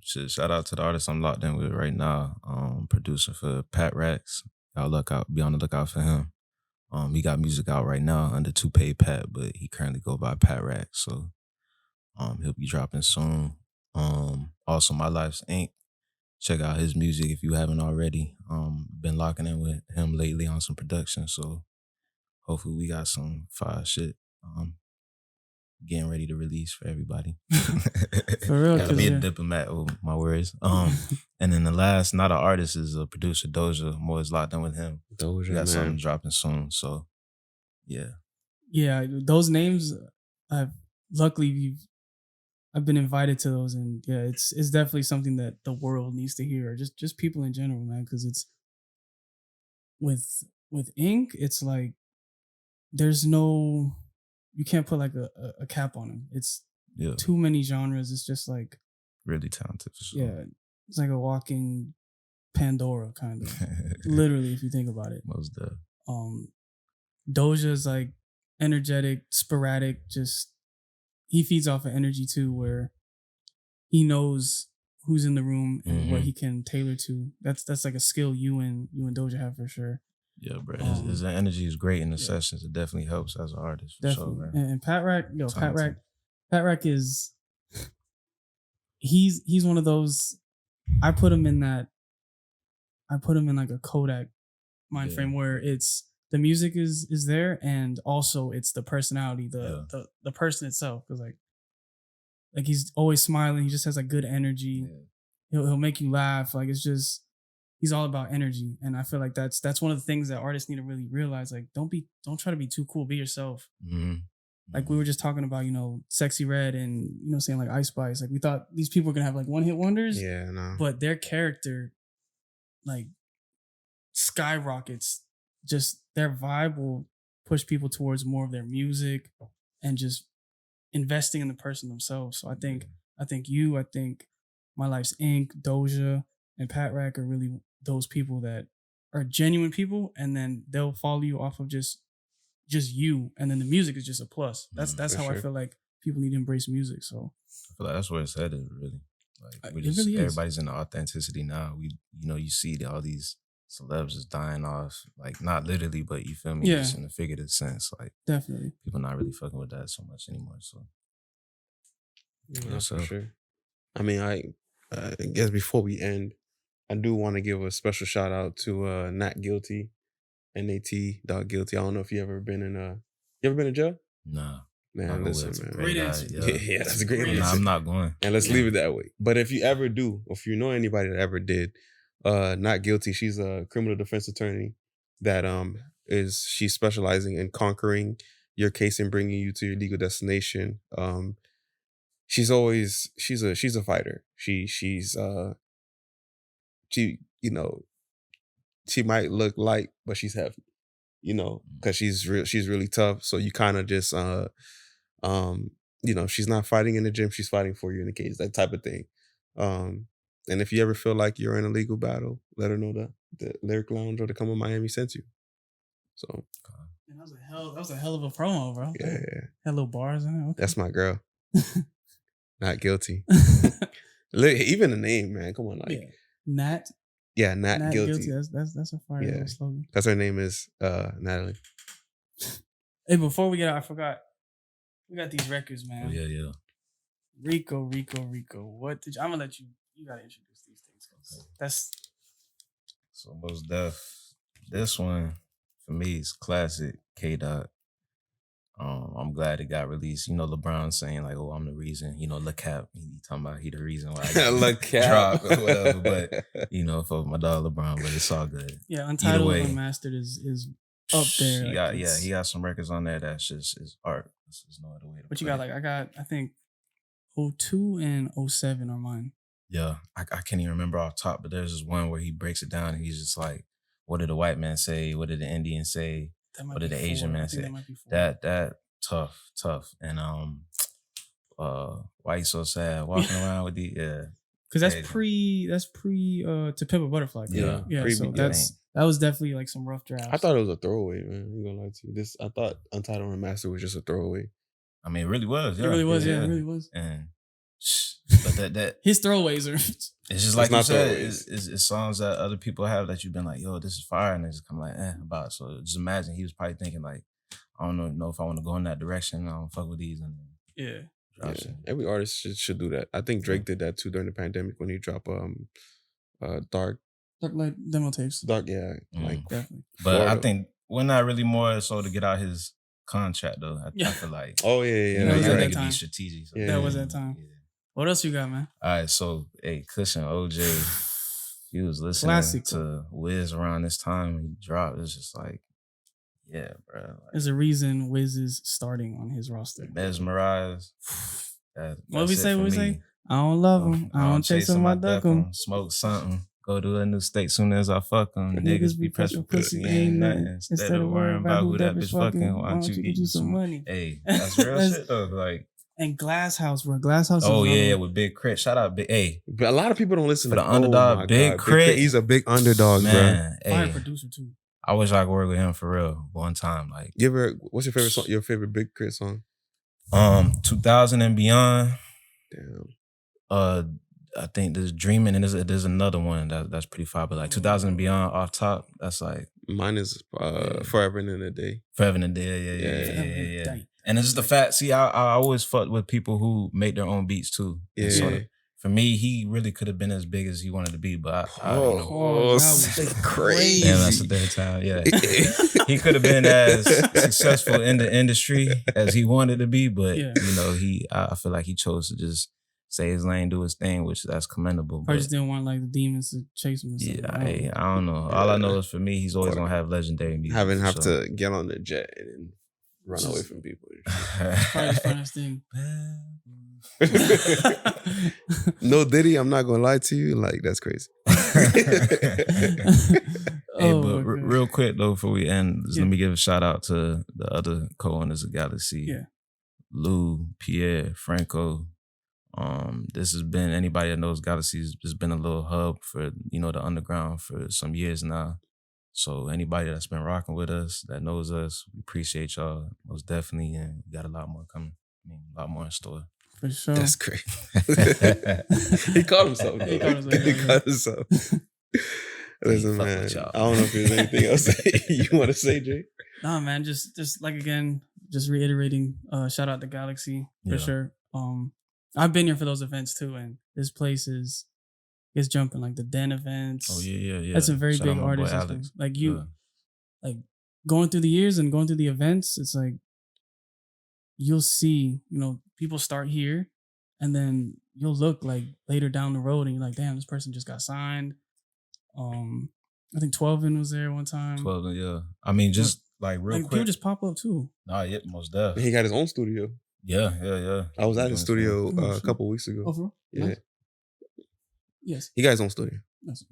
Shout out to the artist I'm locked in with right now. Producing for Pat Rax. Y'all be on the lookout for him. He got music out right now under Toupee Pat, but he currently go by Pat Rax. So he'll be dropping soon. Also My Life's Inc. Check out his music if you haven't already. Been locking in with him lately on some production, so hopefully we got some fire shit. Getting ready to release for everybody. For real, gotta be a diplomat with my words. And then the last, not an artist, is a producer, Doja. I'm always locked in with him. Doja, we got man. something dropping soon, so yeah. Those names I've been invited to those, and yeah, it's definitely something that the world needs to hear, or just people in general, man, because it's with Ink, it's like there's no, you can't put like a cap on them. It's too many genres. It's just like really talented for sure. Yeah, it's like a walking Pandora kind of. Literally, if you think about it. Most deaf. Doja is like energetic, sporadic. Just he feeds off of energy too, where he knows who's in the room and what he can tailor to. That's like a skill you and Doja have for sure. Yeah, bro. His energy is great in the sessions. It definitely helps as an artist. For definitely. Sure, and Pat Rack, Pat Rack is he's one of those. I put him in like a Kodak mind frame where it's the music is there and also it's the personality, the person itself. Because like he's always smiling. He just has like good energy. Yeah. He'll make you laugh. Like it's just he's all about energy. And I feel like that's one of the things that artists need to really realize. Like don't try to be too cool. Be yourself. Mm-hmm. Like we were just talking about, Sexy Red and saying like Ice Spice. Like we thought these people were gonna have like one hit wonders. Yeah, no. But their character like skyrockets. Just their vibe will push people towards more of their music and just investing in the person themselves. So I think My Life's Inc., Doja, and Pat Rack are really those people that are genuine people, and then they'll follow you off of just you, and then the music is just a plus. That's how I feel like people need to embrace music. So I feel like that's where it's headed, really. Like everybody's in the authenticity now. You see all these celebs is dying off, like not literally, but you feel me, just in a figurative sense. Like definitely, people not really fucking with that so much anymore. So yeah, for sure. I mean, I guess before we end, I do want to give a special shout out to Nat Guilty, NAT.Guilty. I don't know if you ever been in jail? Nah. Man, listen, man. Great answer. Yeah, that's a great answer. Nah, I'm not going. And let's leave it that way. But if you ever do, or if you know anybody that ever did, Not Guilty, she's a criminal defense attorney that she's specializing in conquering your case and bringing you to your legal destination. She's a fighter. She might look light, but she's heavy, because she's really tough. So you kind of just she's not fighting in the gym, she's fighting for you in the case, that type of thing. And if you ever feel like you're in a legal battle, let her know that the Lyric Lounge or the Come On Miami sent you. So that was a hell of a promo, bro. Yeah. Had little bars in it. Okay. That's my girl. Not Guilty. Even the name, man. Come on, Nat. Yeah, Nat Guilty. That's a fire little slogan. That's her name is Natalie. Hey, before we get out, I forgot. We got these records, man. Oh, yeah. Rico. What did I'm gonna let you gotta introduce these things. That's so most def. This one for me is classic K-Dot. I'm glad it got released. LeBron saying like, "Oh, I'm the reason." Lil Cap, he talking about he the reason why I dropped or whatever. But for my dog LeBron, but it's all good. Yeah, Untitled and Unmastered is up there. He got some records on there that's just is art. There's no other way to. But you got I think 02 and 07 are mine. Yeah, I can't even remember off top, but there's this one where he breaks it down and he's just like, "What did the white man say? What did the Indian say? What did the Asian man say?" That tough. And why you so sad walking around with the because that's pre To Pimp a Butterfly. Yeah. So that was definitely like some rough drafts. I thought it was a throwaway, man. I'm gonna lie to you. I thought Untitled and Master was just a throwaway. I mean, it really was. Yeah. It really was. Yeah, it really was. And but that his throwaways are. It's just like you said. It's songs that other people have that you've been like, "Yo, this is fire," and they just come like, about. So just imagine he was probably thinking like, I don't know if I want to go in that direction. I don't fuck with these. And every artist should do that. I think Drake did that too during the pandemic when he dropped Dark Light demo tapes. Dark, yeah, like definitely. But Florida. I think we're not really more so to get out his contract though. I feel like that could be strategic. So that was that time. Yeah. What else you got, man? All right, so Cushion OJ, he was listening to Wiz around this time he dropped. It's just like, yeah, bro. Like, there's a reason Wiz is starting on his roster. Mesmerized. What we say? I don't love him. I don't chase him. I duck him. Smoke something. Go to a new state soon as I fuck them. Niggas be pressing pussy ain't nothing. Instead of worrying about who that bitch fucking, why don't you get you some money? Hey, that's real shit though. Like. And Glass House, bro. Glass House. Oh yeah, with Big Crit. Shout out Big A. But a lot of people don't listen to the underdog. Big Crit. He's a big underdog, man. Bro. Fire producer too. I wish I could work with him for real one time. Like, what's your favorite song? Your favorite Big Crit song? 2000 and Beyond. Damn. I think there's Dreaming, and there's another one that's pretty fire. But like 2000 and Beyond off top, that's like mine is Forever and a Day. Forever and a Day, yeah. And it's just the fact. See, I always fuck with people who make their own beats too. Yeah. Sort of, for me, he really could have been as big as he wanted to be, but that was crazy. Damn, that's the third time. Yeah, he could have been as successful in the industry as he wanted to be, but you know, I feel like he chose to just stay his lane, do his thing, which that's commendable. I just didn't want like the demons to chase him. Yeah, I don't know. All I know is for me, he's always gonna have legendary music. Have to get on the jet and run away from people. Probably the funnest thing. No Diddy, I'm not gonna lie to you. Like, that's crazy. But real quick though, before we end, let me give a shout out to the other co-owners of Galaxy. Yeah. Lou, Pierre, Franco. This has been, anybody that knows Galaxy's just been a little hub for, you know, the underground for some years now. So anybody that's been rocking with us, that knows us, we appreciate y'all most definitely, and we got a lot more coming. I mean, a lot more in store. For sure. That's great. He called himself. He called himself. Listen, man. I don't know if there's anything else you want to say, Jay. Nah, man. Just like again, just reiterating. Shout out to Galaxy for sure. I've been here for those events too, and this place is jumping, like the Den events. Oh yeah. That's a very big artist. Like you, like going through the years and going through the events, it's like you'll see, you know, people start here, and then you'll look like later down the road, and you're like, damn, this person just got signed. I think 12 was there one time. 12, yeah. I mean, just like real quick, people just pop up too. Nah, yeah, most definitely. He got his own studio. Yeah. I was at his studio a couple weeks ago. Oh, for real? Yeah. Nice. Yes. He got his own studio. Nice.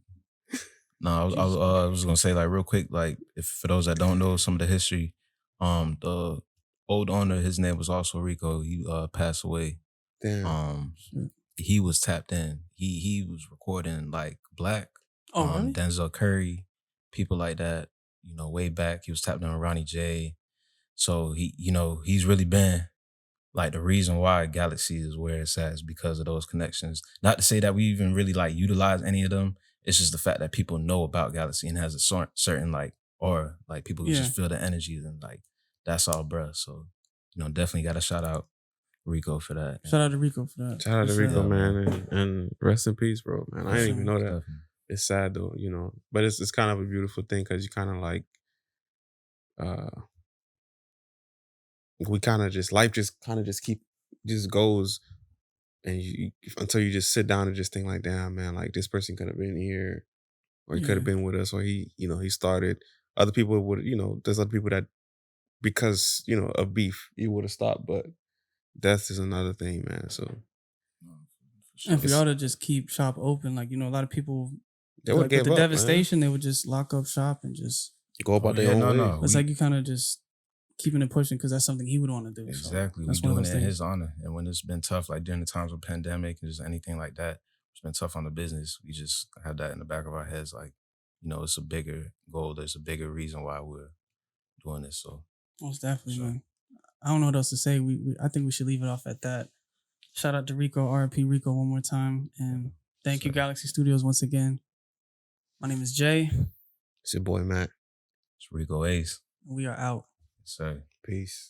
No, I was gonna say, like, real quick, like, if for those that don't know some of the history, the old owner, his name was also Rico. He passed away. Damn. He was tapped in. He was recording like Black, really? Denzel Curry, people like that. You know, way back, he was tapped in with Ronnie J. So he, you know, he's really been like the reason why Galaxy is where it's at is because of those connections. Not to say that we even really like utilize any of them. It's just the fact that people know about Galaxy and has a certain like, or like people who just feel the energy and like, that's all, bruh. So, you know, definitely got to shout out Rico for that. Shout out to Rico for that. Shout out to Rico, man. And rest in peace, bro, man. I didn't even know that. Definitely. It's sad though, you know, but it's kind of a beautiful thing because you kind of like, we kind of just, life just kind of just goes, and you until you just sit down and just think like, damn, man, like this person could have been here, or he could have been with us, or he, you know, he started. Other people would, you know, there's other people that because, you know, of beef, you would have stopped, but death is another thing, man. So, and for y'all to just keep shop open, like, you know, a lot of people, they would like, give with the up, devastation, they would just lock up shop and just go about their own way. It's like you kind of just keeping it pushing because that's something he would want to do. Exactly. So we're doing it in his honor. And when it's been tough, like during the times of pandemic and just anything like that, it's been tough on the business. We just have that in the back of our heads. Like, you know, it's a bigger goal. There's a bigger reason why we're doing this. So most definitely, man. I don't know what else to say. I think we should leave it off at that. Shout out to Rico, RIP Rico one more time. And thank you, Galaxy Studios, once again. My name is Jay. It's your boy, Matt. It's Rico Ace. We are out. Sorry. Peace.